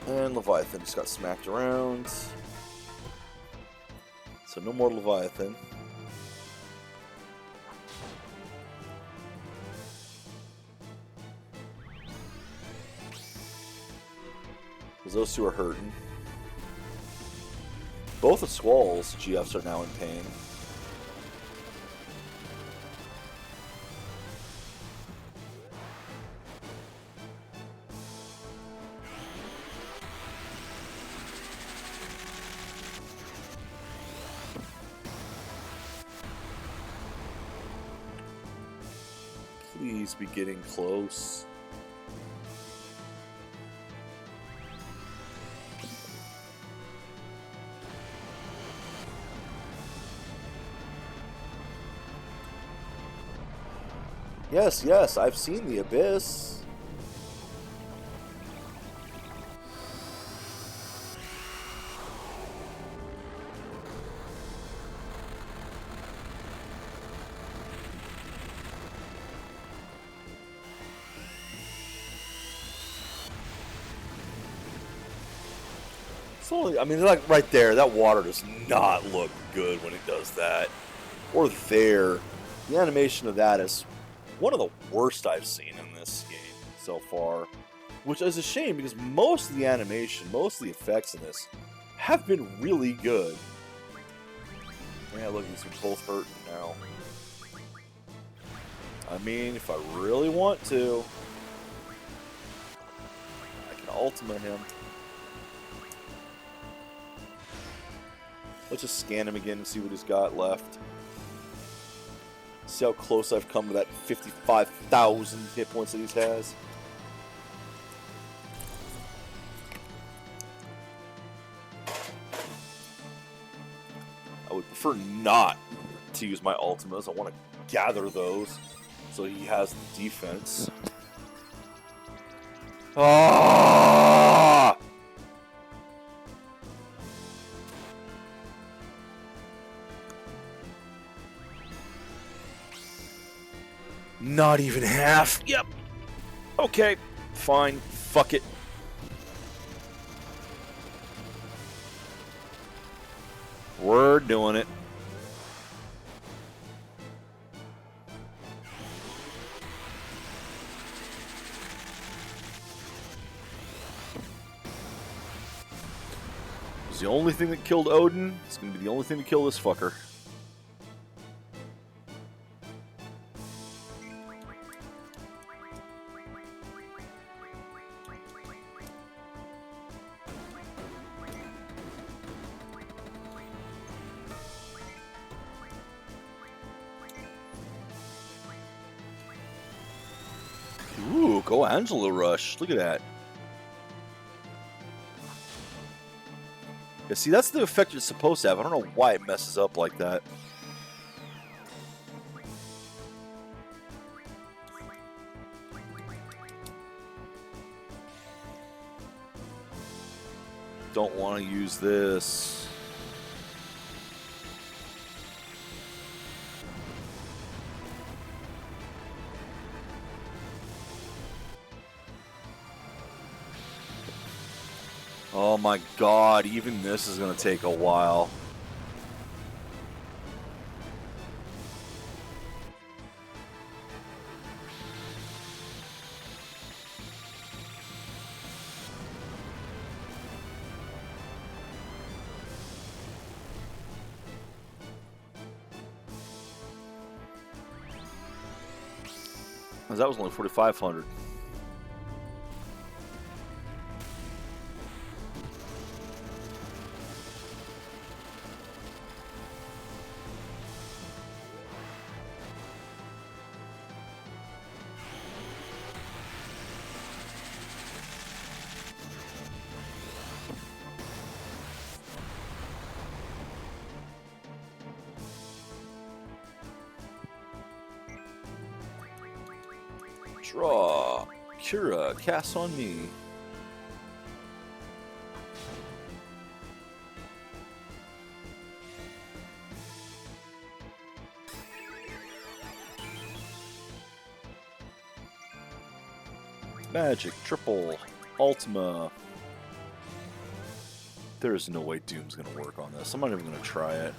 And Leviathan just got smacked around. So no more Leviathan. Because those two are hurting. Both of Squall's GFs are now in pain. Please be getting close. Yes, yes, I've seen the Abyss. So, I mean, like right there, that water does not look good when it does that. Or there. The animation of that is one of the worst I've seen in this game so far. Which is a shame because most of the animation, most of the effects in this have been really good. Yeah, look, these are both hurting now. I mean, if I really want to, I can ultimate him. Let's just scan him again and see what he's got left. See how close I've come to that 55,000 hit points that he has. I would prefer not to use my ultimas. I want to gather those so he has the defense. Ah! Not even half. Yep. Okay. Fine. Fuck it. We're doing it. It's the only thing that killed Odin. It's going to be the only thing to kill this fucker. Ooh, go Angela Rush. Look at that. Yeah, see, that's the effect it's supposed to have. I don't know why it messes up like that. Don't want to use this. Oh my god, even this is going to take a while. That was only 4,500. Draw. Kira, cast on me. Magic, triple, Ultima. There is no way Doom's going to work on this. I'm not even going to try it.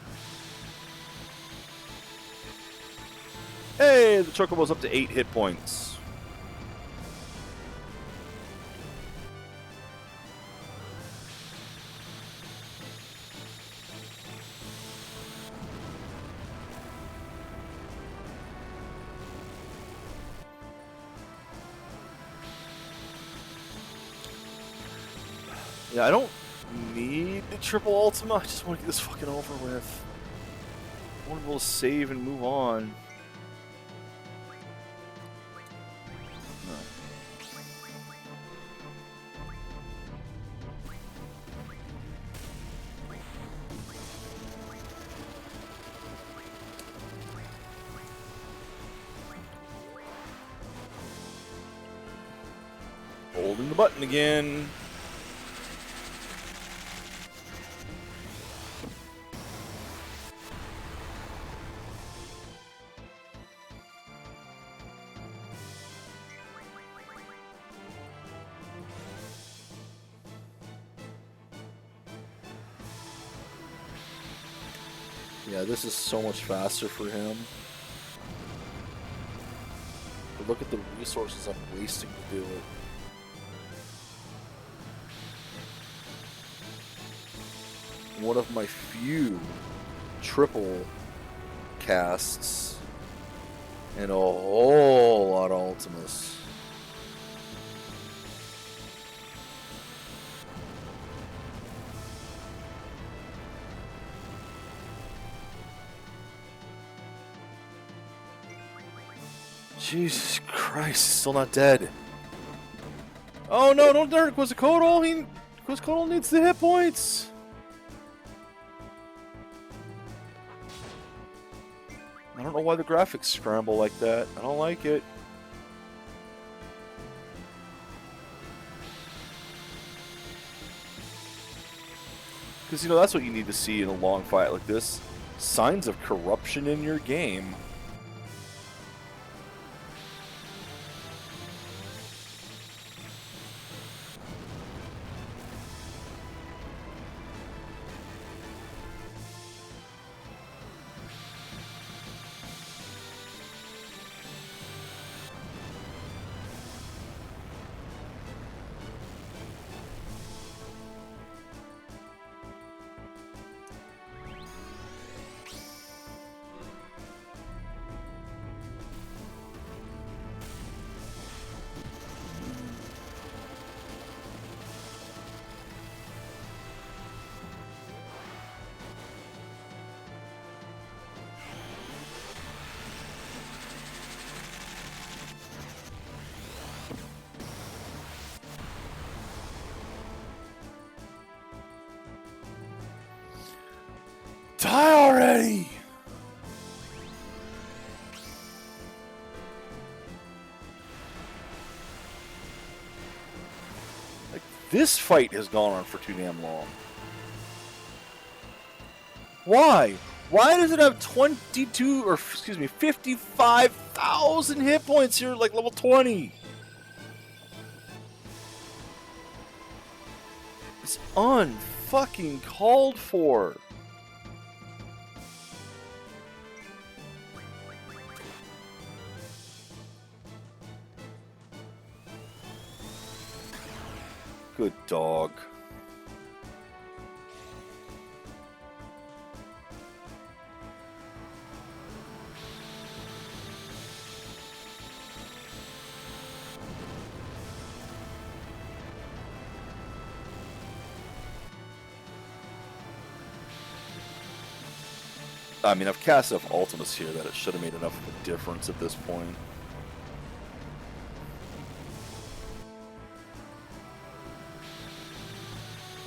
Hey, the Chocobo's up to 8 hit points. Yeah, I don't need the triple Ultima. I just want to get this fucking over with. I want to be able to save and move on. No. Holding the button again. Yeah, this is so much faster for him. But look at the resources I'm wasting to do it. One of my few triple casts and a whole lot of Ultimas. Jesus Christ, still not dead. Oh no, don't hurt Quetzalcoatl. Quetzalcoatl needs the hit points. I don't know why the graphics scramble like that. I don't like it. Because, you know, that's what you need to see in a long fight like this. Signs of corruption in your game. Die already! Like, this fight has gone on for too damn long. Why? Why does it have 22, or excuse me, 55,000 hit points here, like level 20? It's unfucking called for. Good dog. I mean, I've cast enough Ultimas here that it should have made enough of a difference at this point.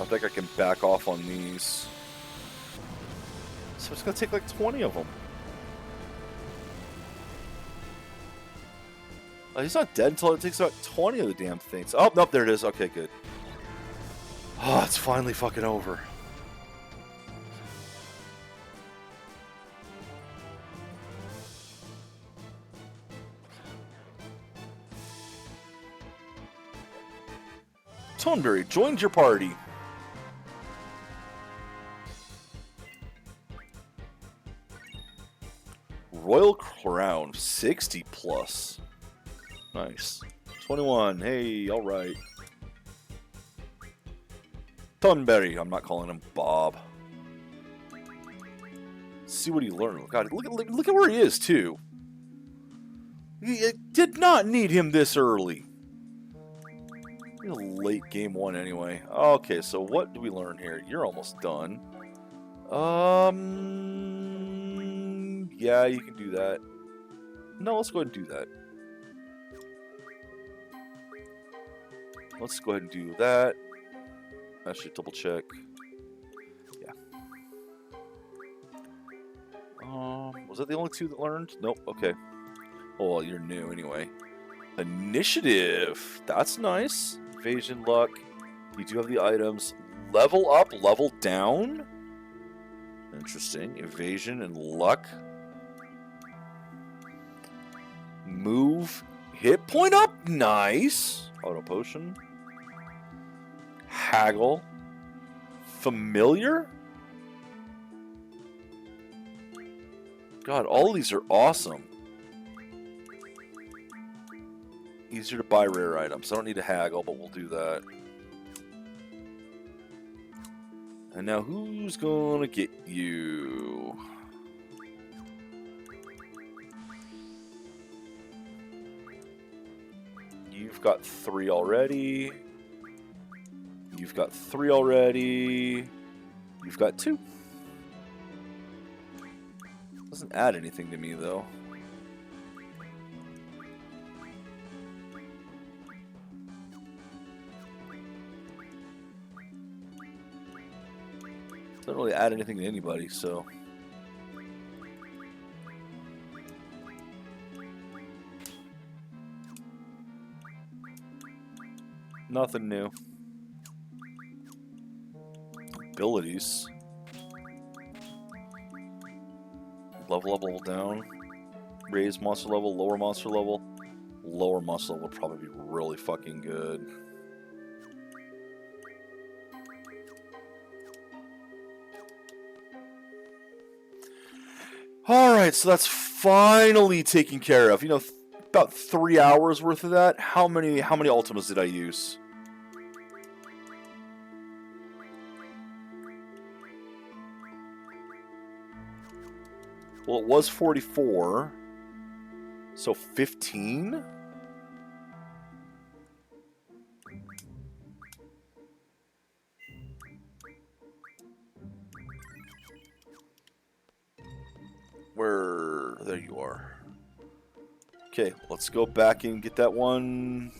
I think I can back off on these. So it's going to take like 20 of them. He's not dead until it takes about 20 of the damn things. Oh, nope, there it is. Okay, good. Oh, it's finally fucking over. Toneberry joined your party. Royal Crown, 60 plus. Nice. 21. Hey, alright. Toneberry. I'm not calling him Bob. Let's see what he learned. God, look at where he is, too. He did not need him this early. Late game one anyway. Okay, so what do we learn here? You're almost done. Yeah, you can do that. No, let's go ahead and do that. Let's go ahead and do that. Actually, double check. Yeah. Was that the only two that learned? Nope. Okay. Oh, well, you're new anyway. Initiative. That's nice. Evasion, luck. You do have the items. Level up, level down. Interesting. Evasion and luck. Move. Hit point up. Nice. Auto potion. Haggle. Familiar. God, all these are awesome. Easier to buy rare items. I don't need to haggle, but we'll do that. And now who's gonna get you? You've got 3 already. You've got 3 already. You've got 2. Doesn't add anything to me though. Doesn't really add anything to anybody, so. Nothing new. Abilities. Level up, level down. Raise monster level, lower monster level. Lower monster level would probably be really fucking good. Alright, so that's finally taken care of. You know, about 3 hours worth of that. How many ultimas did I use? Well, it was 44. So 15? Where? There you are. Okay, let's go back and get that one.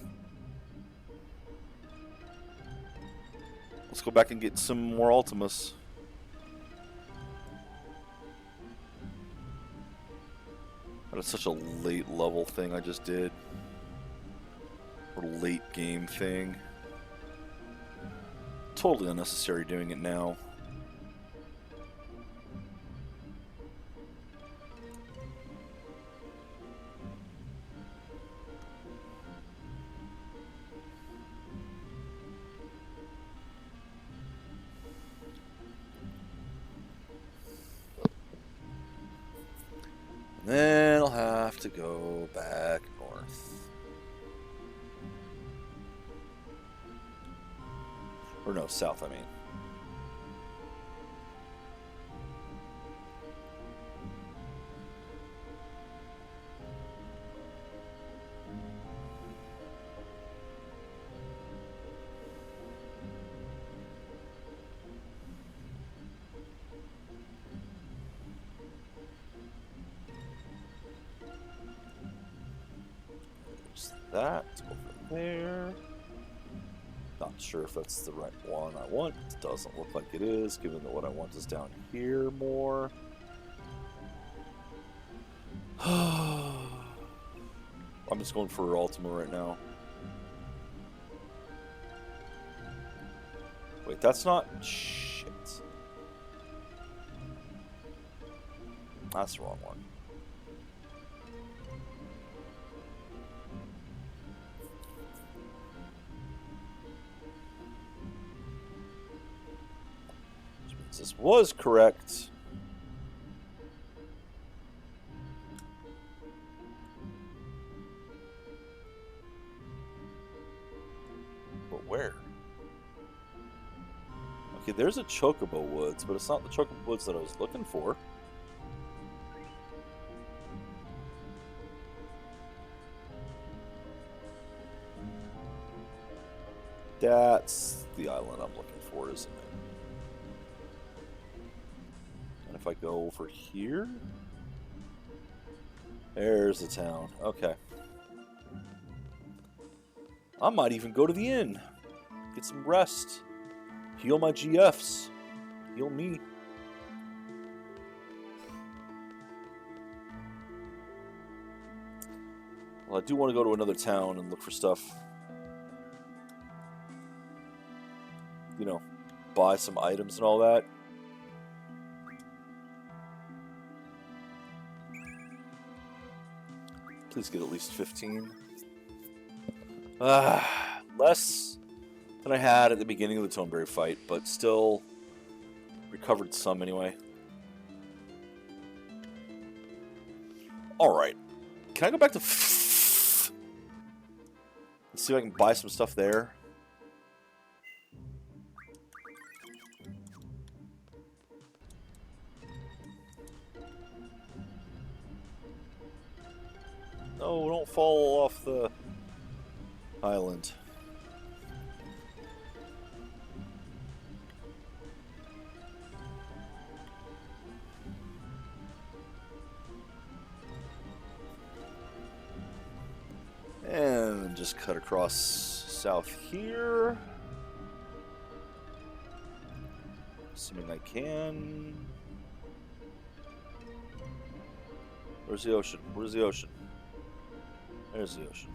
Let's go back and get some more Ultimas. That was such a late level thing I just did. Or late game thing. Totally unnecessary doing it now. Then I'll have to go back north. Or no, south, I mean. That over there. Not sure if that's the right one I want. It doesn't look like it is, given that what I want is down here more. I'm just going for Ultima right now. Wait, that's not... Shit. That's the wrong one. Which means this was correct. But where? Okay, there's a Chocobo Woods, but it's not the Chocobo Woods that I was looking for. That's the island I'm looking for, isn't it? And if I go over here... There's the town. Okay. I might even go to the inn. Get some rest. Heal my GFs. Heal me. Well, I do want to go to another town and look for stuff. You know, buy some items and all that. Please get at least 15. Less than I had at the beginning of the Toneberry fight, but still recovered some anyway. Alright. Can I go back to... Let's see if I can buy some stuff there. No, don't fall off the island. And just cut across south here. Assuming I can. Where's the ocean? Where's the ocean? There's the ocean.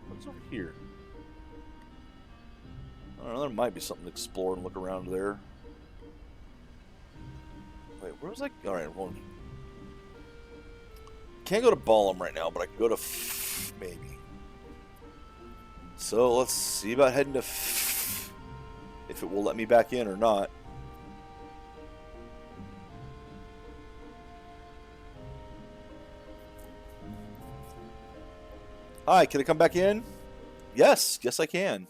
What's over here? I don't know, there might be something to explore and look around there. Wait, where was I? Alright, well, can't go to Balam right now, but I can go to maybe. So let's see about heading to if it will let me back in or not. Hi, can I come back in? Yes, yes I can.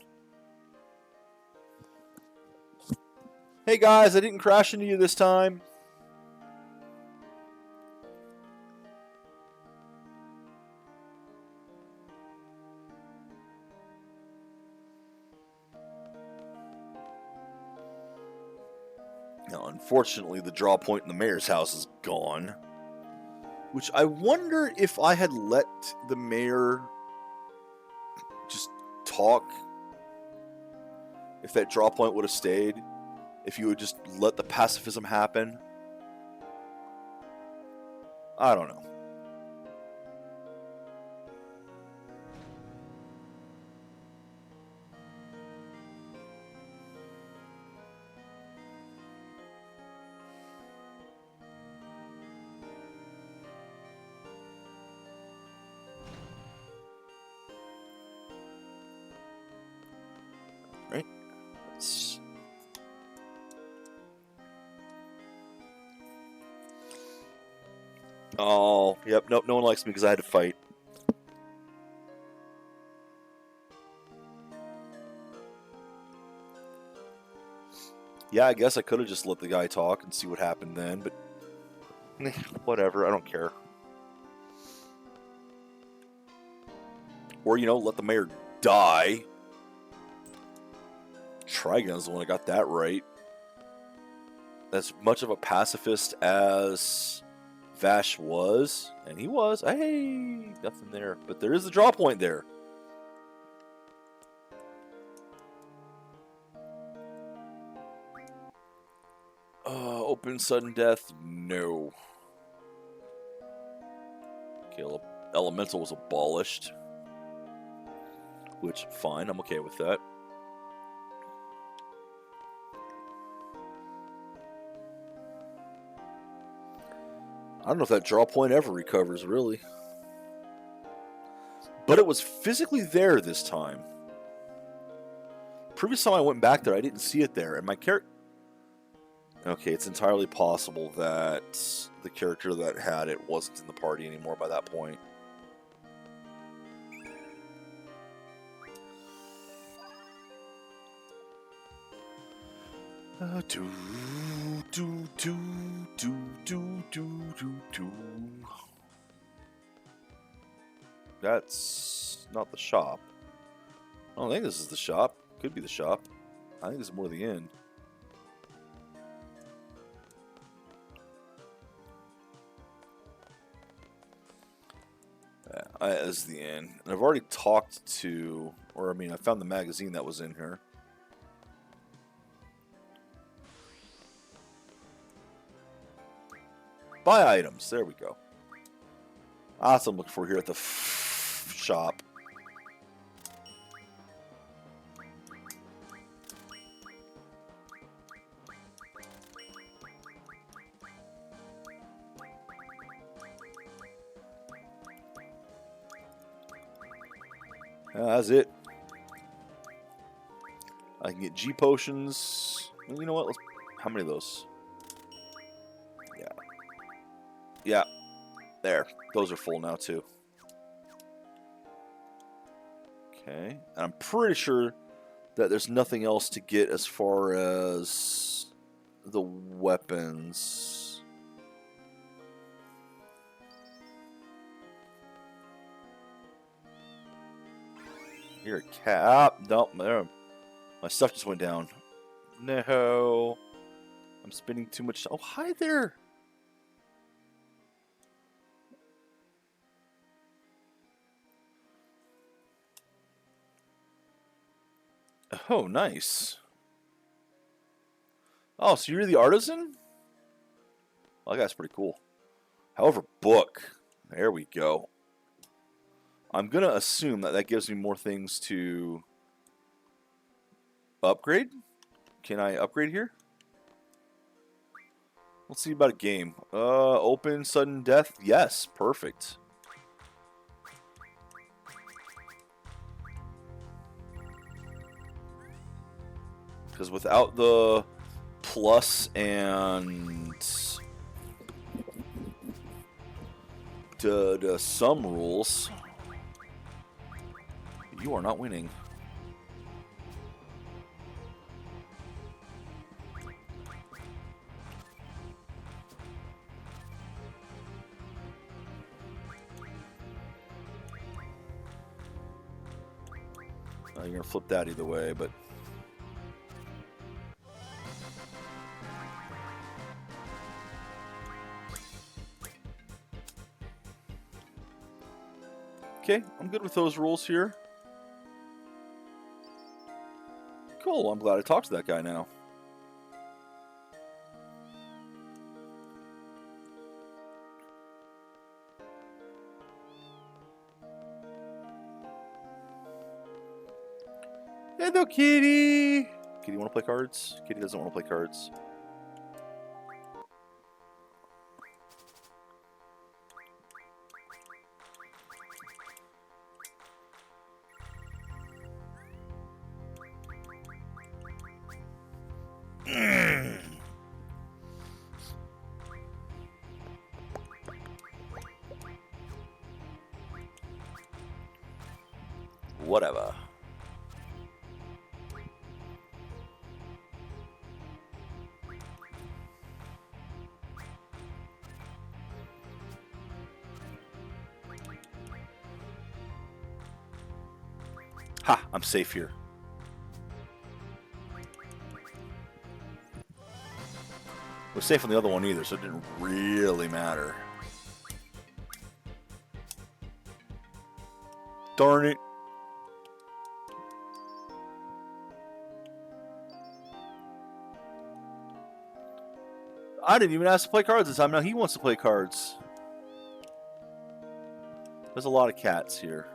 Hey guys, I didn't crash into you this time. Now, unfortunately, the draw point in the mayor's house is gone. Which I wonder if I had let the mayor just talk, if that draw point would have stayed, if you would just let the pacifism happen. I don't know. Right? Oh, yep, nope, no one likes me because I had to fight. Yeah, I guess I could have just let the guy talk and see what happened then, but whatever, I don't care. Or, you know, let the mayor die. Trigon's the one that got that right. As much of a pacifist as Vash was, and he was, hey, nothing there. But there is the draw point there. Open sudden death, no. Caleb, Elemental was abolished. Which, fine, I'm okay with that. I don't know if that draw point ever recovers, really. But it was physically there this time. Previous time I went back there, I didn't see it there. And my character... Okay, it's entirely possible that the character that had it wasn't in the party anymore by that point. That's not the shop. I don't think this is the shop. Could be the shop. I think this is more the inn. Yeah, this is the inn. And I've already talked to, or I mean, I found the magazine that was in here. Buy items. There we go. That's what I'm looking for here at the shop. That's it. I can get G potions. You know what? Let's, how many of those? Yeah. Yeah. There. Those are full now, too. Okay. And I'm pretty sure that there's nothing else to get as far as the weapons. You're a cat. Nope. There. My stuff just went down. No. I'm spending too much. Oh, hi there. Oh, nice. Oh, so you're the artisan? Well, that guy's pretty cool. However, book. There we go. I'm going to assume that that gives me more things to upgrade. Can I upgrade here? Let's see about a game. Open sudden death. Yes, perfect. Because without the plus and the sum rules, you are not winning. You're going to flip that either way, but... Okay, I'm good with those rules here. Cool, I'm glad I talked to that guy now. Hello, Kitty! Kitty, want to play cards? Kitty doesn't want to play cards. Whatever. Ha! I'm safe here. I was safe on the other one either, so it didn't really matter. Darn it. I didn't even ask to play cards this time. Now he wants to play cards. There's a lot of cats here.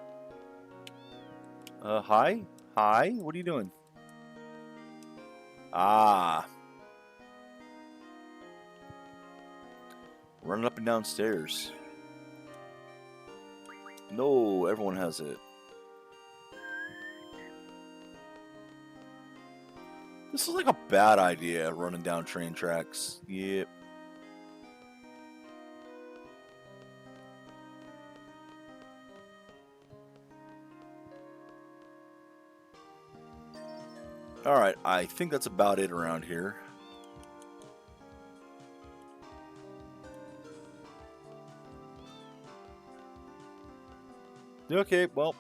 Hi? Hi? What are you doing? Ah. Running up and down stairs. No, everyone has it. This is like a bad idea, running down train tracks. Yep. Alright, I think that's about it around here. Okay, well.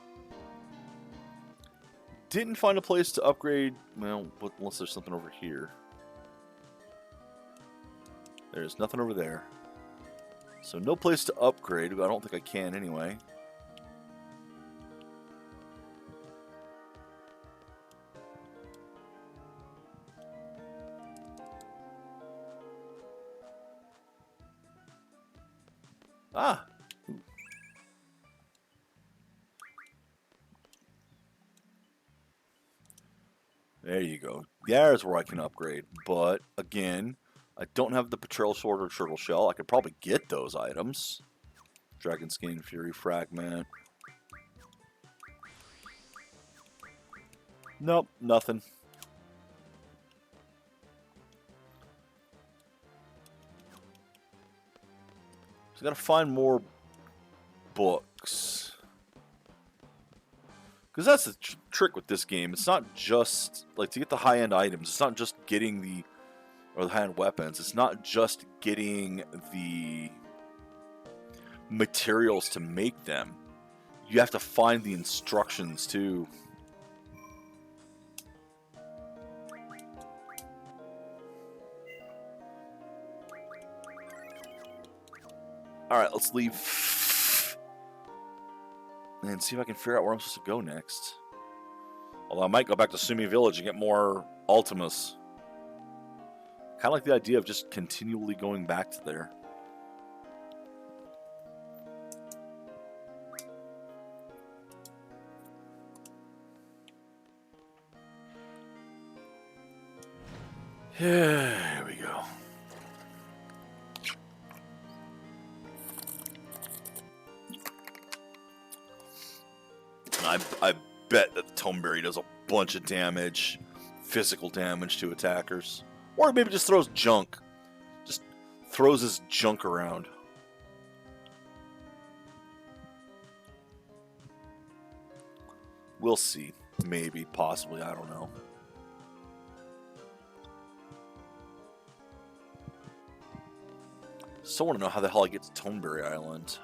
Didn't find a place to upgrade, well, unless there's something over here. There's nothing over there. So no place to upgrade, but I don't think I can anyway. Ah! There you go. There's where I can upgrade. But, again, I don't have the Betrayal Sword or Turtle Shell. I could probably get those items. Dragon Skin, Fury Fragment. Nope, nothing. So I gotta find more books. Because that's the trick with this game. It's not just, like, to get the high-end items, it's not just getting the high-end weapons. It's not just getting the materials to make them. You have to find the instructions, too. Alright, let's leave. And see if I can figure out where I'm supposed to go next. Although I might go back to Sumi Village and get more Ultimas. Kind of like the idea of just continually going back to there. Here we go. I bet that the Tomeberry does a bunch of damage, physical damage to attackers. Or maybe just throws junk. Just throws his junk around. We'll see. Maybe, possibly, I don't know. Still want to know how the hell I get to Tomeberry Island.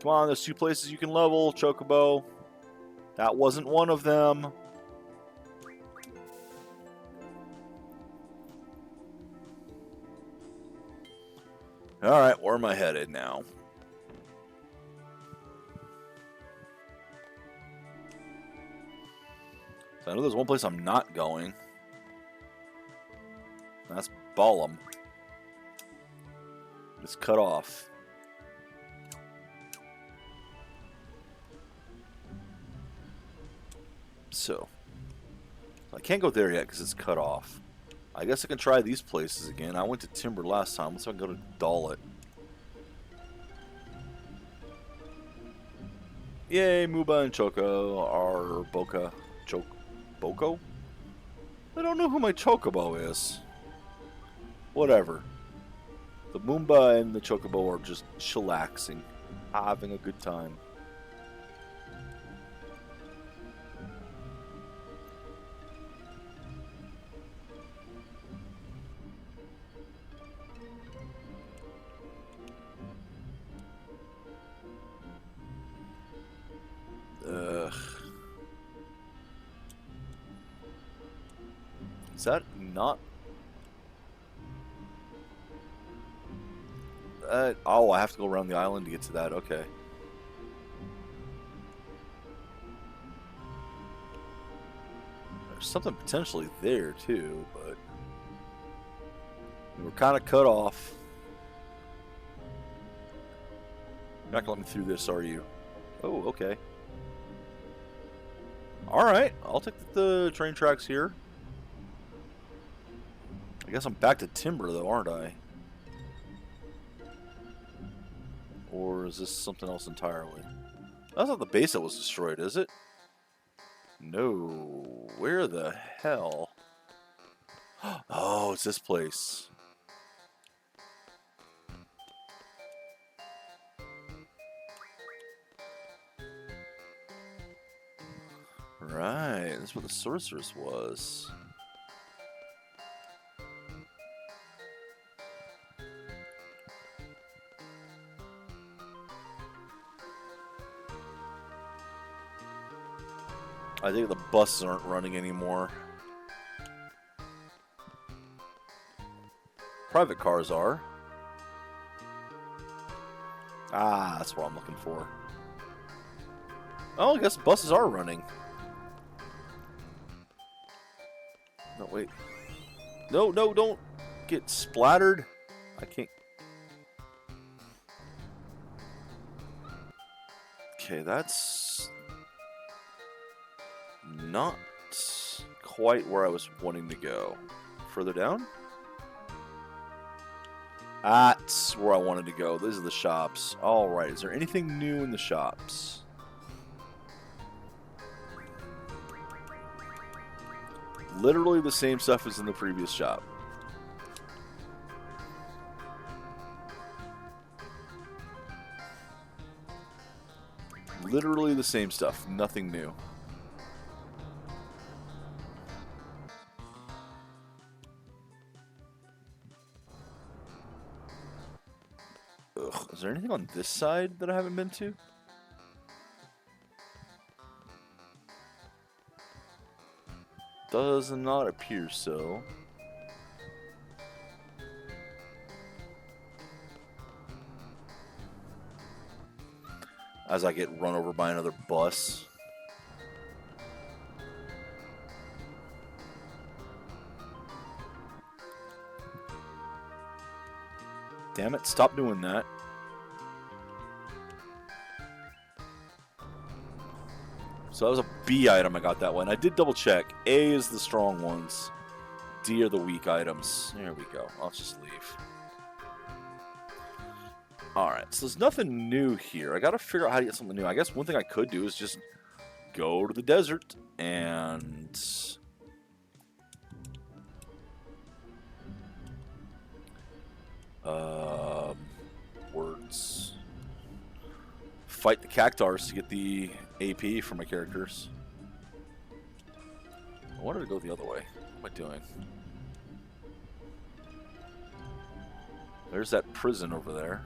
Come on, there's 2 places you can level, Chocobo. That wasn't one of them. Alright, where am I headed now? So I know there's one place I'm not going. That's Balam. It's cut off. So, I can't go there yet because it's cut off. I guess I can try these places again. I went to Timber last time. Let's see if I can go to Dullet. Yay, Muba and Choco are Boca. Boko? I don't know who my Chocobo is. Whatever. The Moomba and the Chocobo are just chillaxing, having a good time. Ugh. Is that not... oh, I have to go around the island to get to that. Okay. There's something potentially there, too, but... we're kind of cut off. You're not going to let me through this, are you? Oh, okay. Alright, I'll take the train tracks here. I guess I'm back to Timber, though, aren't I? Or is this something else entirely? That's not the base that was destroyed, is it? No. Where the hell? Oh, it's this place. Right, that's where the sorceress was. I think the buses aren't running anymore. Private cars are. Ah, that's what I'm looking for. Oh, I guess buses are running. No, wait. No, no, don't get splattered. I can't. Okay, that's not quite where I was wanting to go. Further down? That's where I wanted to go. These are the shops. Alright, is there anything new in the shops? Literally the same stuff as in the previous shop. Literally the same stuff. Nothing new. Ugh, is there anything on this side that I haven't been to? Does not appear so. As I get run over by another bus. Damn it, stop doing that. So that was a B item I got that one. I did double check. A is the strong ones. D are the weak items. There we go. I'll just leave. Alright, so there's nothing new here. I gotta figure out how to get something new. I guess one thing I could do is just go to the desert and... words. Fight the cactars to get the AP for my characters. I wanted to go the other way. What am I doing? There's that prison over there.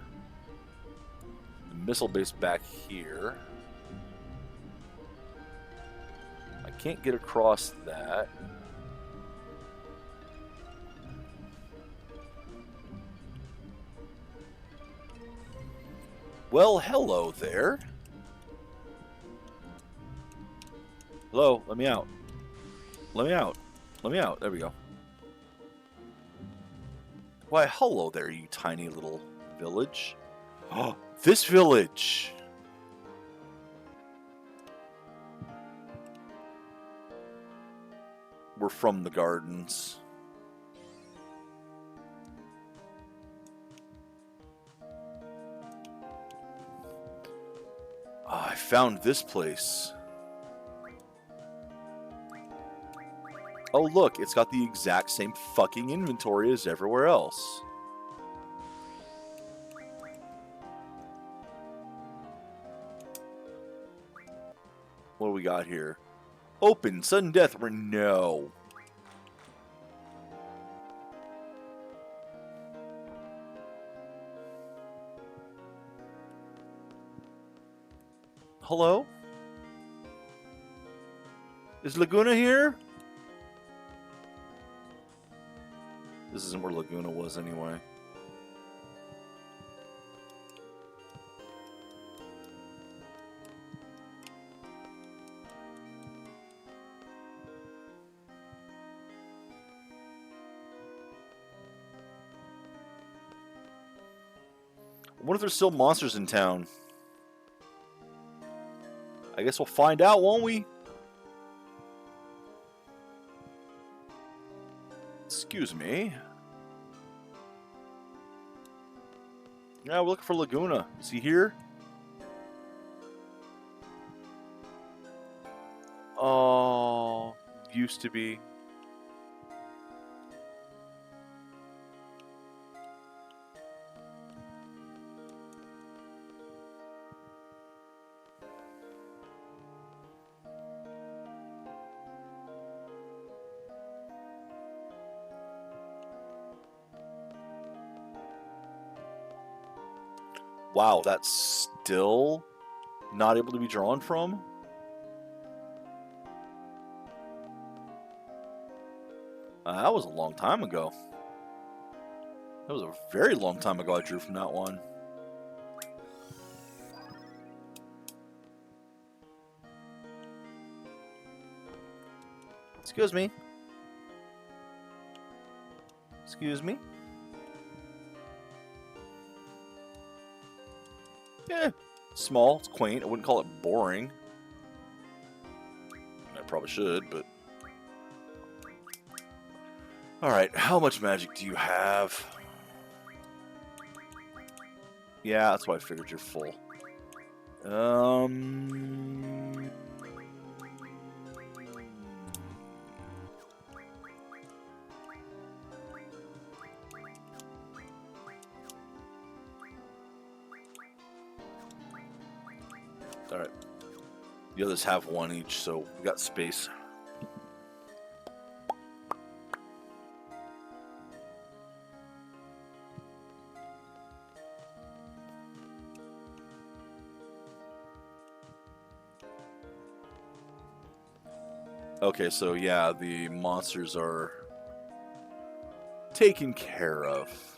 The missile base back here. I can't get across that. Well, hello there. Hello, let me out. Let me out. Let me out. There we go. Why, hello there, you tiny little village. Oh, this village! We're from the gardens. Oh, I found this place. Oh, look, it's got the exact same fucking inventory as everywhere else. What do we got here? Open, sudden death, or no. Hello? Is Laguna here? This isn't where Laguna was anyway. What if there's still monsters in town? I guess we'll find out, won't we? Excuse me. Yeah, we're looking for Laguna. Is he here? Oh, used to be. Wow, that's still not able to be drawn from? That was a long time ago. That was a very long time ago I drew from that one. Excuse me. Excuse me. Yeah, small, it's quaint. I wouldn't call it boring. I probably should, but... Alright, how much magic do you have? Yeah, that's why I figured you're full. Alright. The others have one each, so we got space. Okay, so yeah, the monsters are taken care of.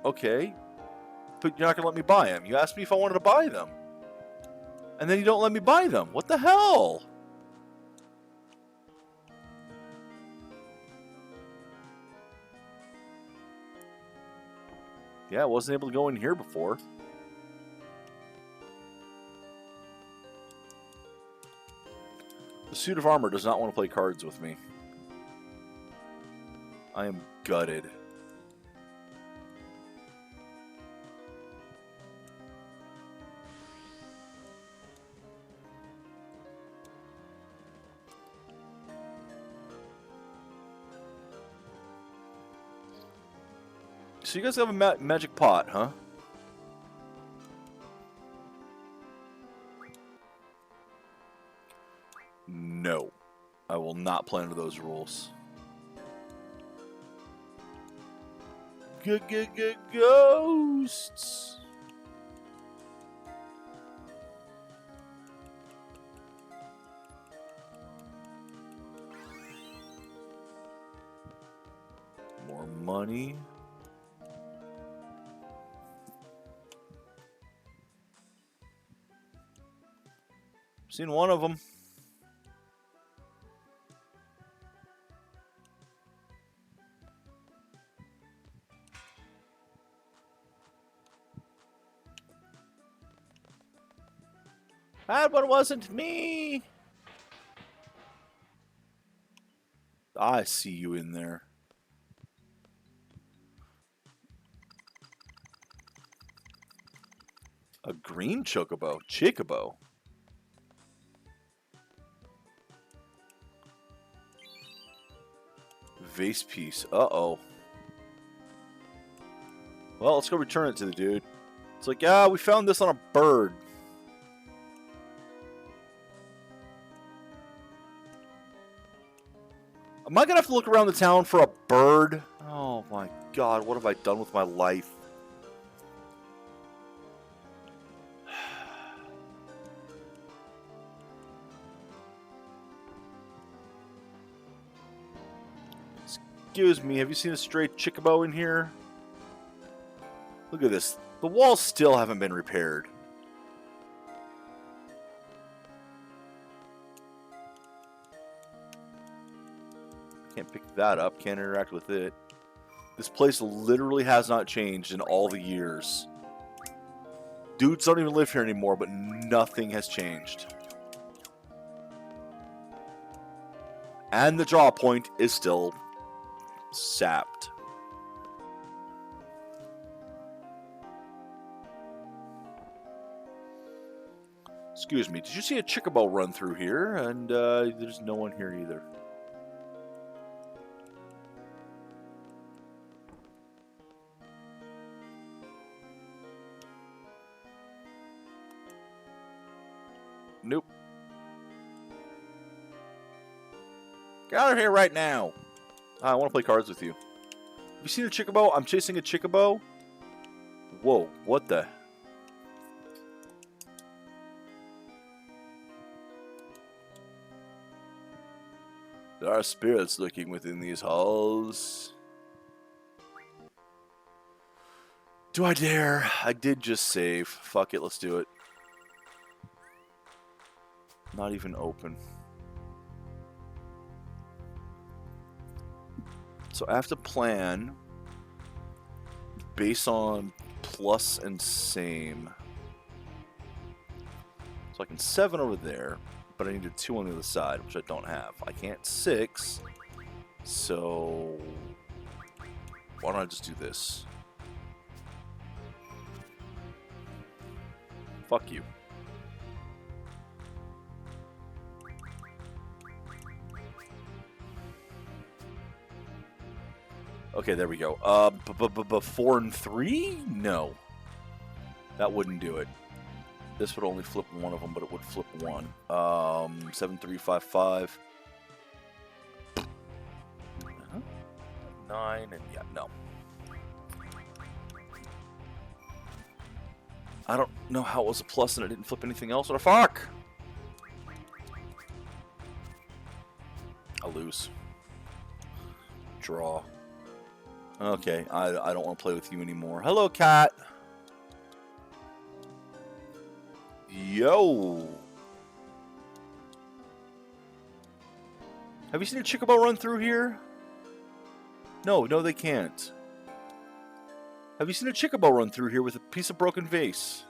Okay, but you're not going to let me buy them. You asked me if I wanted to buy them. And then you don't let me buy them. What the hell? Yeah, I wasn't able to go in here before. The suit of armor does not want to play cards with me. I am gutted. So you guys have a magic pot, huh? No. I will not play under those rules. Ghosts! More money. Seen one of them. That one wasn't me. I see you in there. A green chocobo. Chicobo. Vase piece. Uh-oh. Well, let's go return it to the dude. It's like, yeah, we found this on a bird. Am I going to have to look around the town for a bird? Oh my god, what have I done with my life? Excuse me, have you seen a stray Chickabo in here? Look at this. The walls still haven't been repaired. Can't pick that up, can't interact with it. This place literally has not changed in all the years. Dudes don't even live here anymore, but nothing has changed. And the draw point is still sapped. Excuse me, did you see a Chickabo run through here? And there's no one here either. Nope. Get out of here right now. I want to play cards with you. Have you seen a Chickabo? I'm chasing a Chickabo. Whoa, what the? There are spirits lurking within these halls. Do I dare? I did just save. Fuck it, let's do it. Not even open. So I have to plan based on plus and same. So I can 7 over there, but I need a 2 on the other side, which I don't have. I can't 6, so why don't I just do this? Fuck you. Okay, there we go. 4 and 3? No. That wouldn't do it. This would only flip one of them, but it would flip one. 7, 3, 5, 5. 9, and yeah, no. I don't know how it was a plus and it didn't flip anything else. What the fuck? I lose. Draw. Okay, I don't want to play with you anymore. Hello, cat. Yo. Have you seen a Chickabo run through here? No, they can't. Have you seen a Chickabo run through here with a piece of broken vase?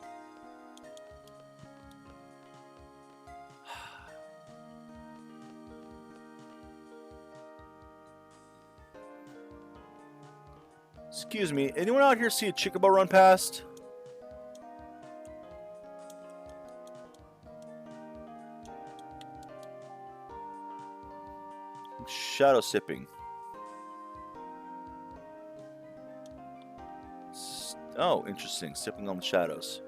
Excuse me, anyone out here see a Chickabo run past? I'm shadow sipping. Oh, interesting. Sipping on the shadows.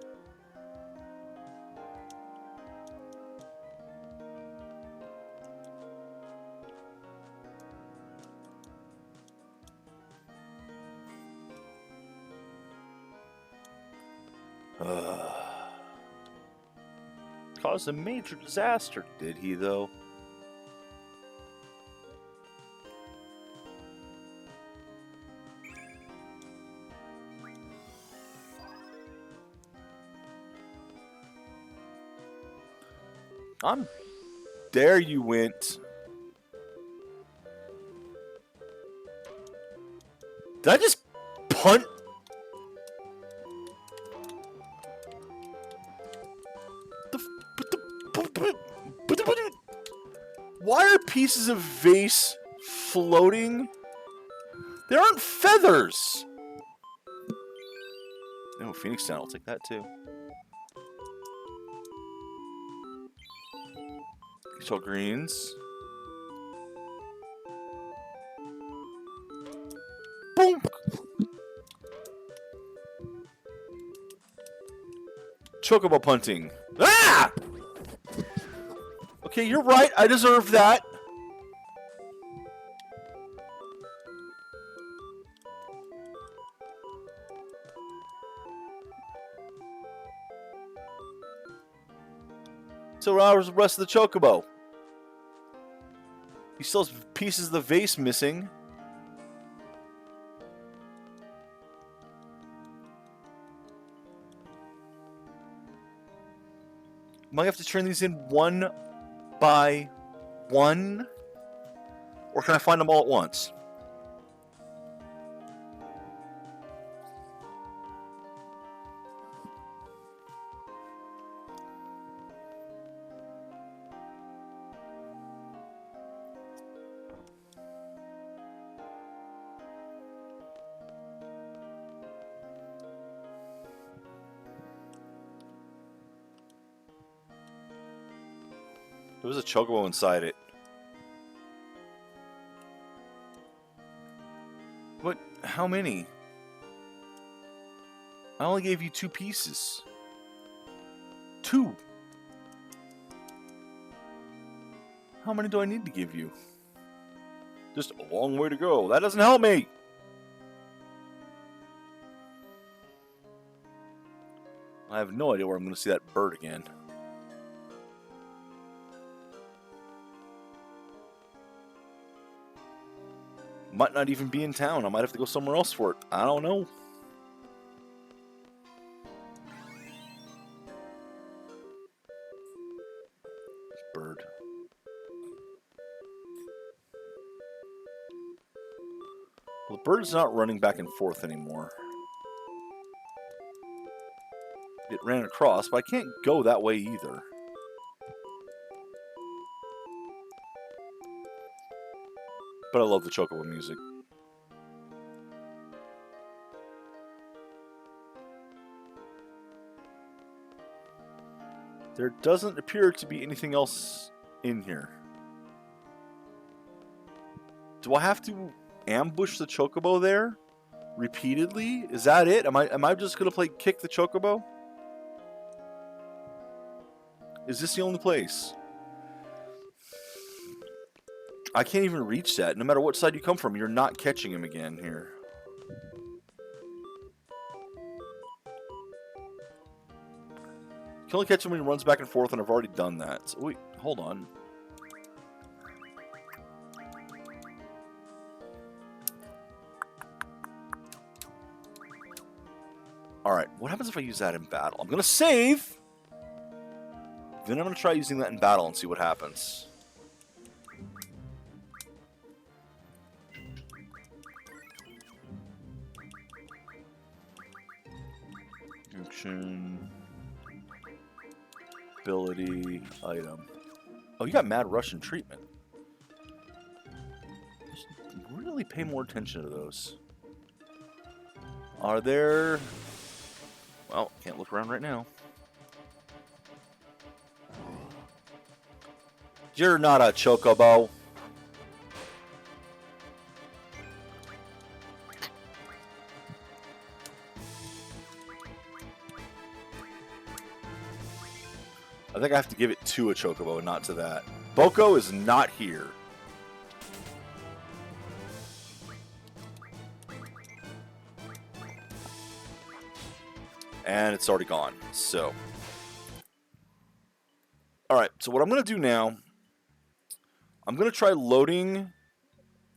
Caused a major disaster, did he, though? There you went. Did I just punt? Why are pieces of vase floating? They aren't feathers. Oh, Phoenix Down. I'll take that too. Control greens. Boom. Chocobo punting. Ah! Okay, you're right. I deserve that. So how's the rest of the Chocobo? He still has pieces of the vase missing. Might have to turn these in one by one? Or can I find them all at once? There was a chocobo inside it. What? How many? I only gave you 2 pieces. 2. How many do I need to give you? Just a long way to go. That doesn't help me. I have no idea where I'm going to see that bird again. Might not even be in town. I might have to go somewhere else for it. I don't know. Bird. Well, the bird's not running back and forth anymore. It ran across, but I can't go that way either. But I love the chocobo music. There doesn't appear to be anything else in here. Do I have to ambush the chocobo there repeatedly? Is that it? Am I just gonna play kick the chocobo? Is this the only place? I can't even reach that. No matter what side you come from, you're not catching him again here. You can only catch him when he runs back and forth, and I've already done that. So, wait, hold on. Alright, what happens if I use that in battle? I'm going to save! Then I'm going to try using that in battle and see what happens. Action. Ability. Item. Oh, you got Mad Russian treatment. Just really pay more attention to those. Are there... Well, can't look around right now. You're not a chocobo. I think I have to give it to a chocobo, not to that. Boko is not here. And it's already gone, so. Alright, so what I'm going to do now, I'm going to try loading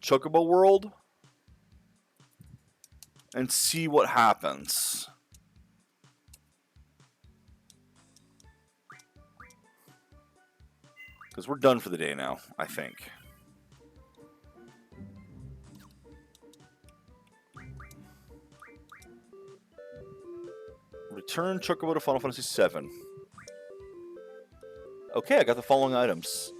Chocobo World and see what happens. Because we're done for the day now, I think. Return Chocobo to Final Fantasy VII. Okay, I got the following items.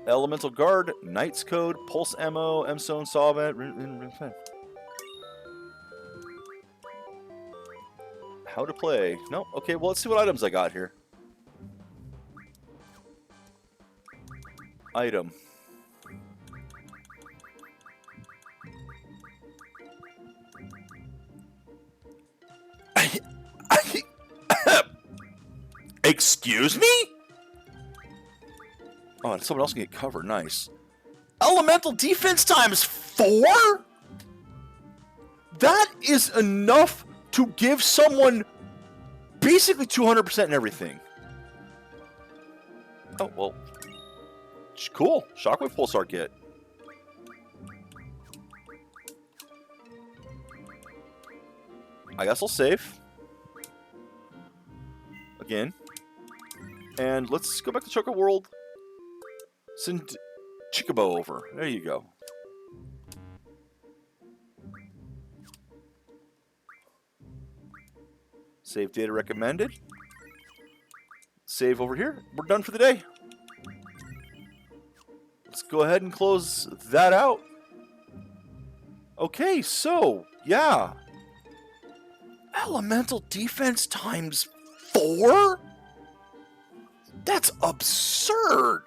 Elemental Guard, Knight's Code, Pulse Ammo, M-Stone Solvent. How to play. No, okay, well, let's see what items I got here. Item. Excuse me? Oh, and someone else can get cover. Nice. Elemental defense times 4? That is enough to give someone basically 200% in everything. Oh, well. Cool. Shockwave Pulsar kit. I guess I'll save. Again. And let's go back to Choco World. Send Chickabo over. There you go. Save data recommended. Save over here. We're done for the day. Let's go ahead and close that out. Okay, so, yeah. Elemental defense times 4? That's absurd.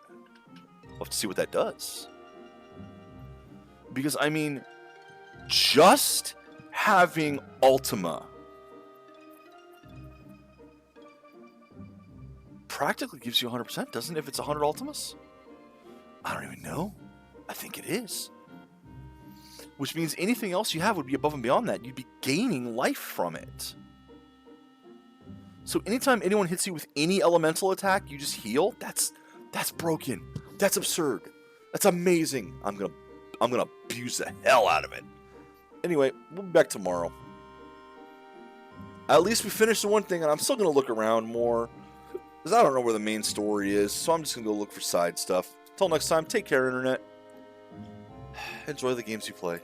We'll have to see what that does. Because, I mean, just having Ultima practically gives you 100%, doesn't it, if it's 100 Ultimas? I don't even know. I think it is. Which means anything else you have would be above and beyond that. You'd be gaining life from it. So anytime anyone hits you with any elemental attack, you just heal? That's broken. That's absurd. That's amazing. I'm gonna abuse the hell out of it. Anyway, we'll be back tomorrow. At least we finished the one thing, and I'm still gonna look around more. Because I don't know where the main story is, so I'm just gonna go look for side stuff. Till next time, take care, Internet. Enjoy the games you play.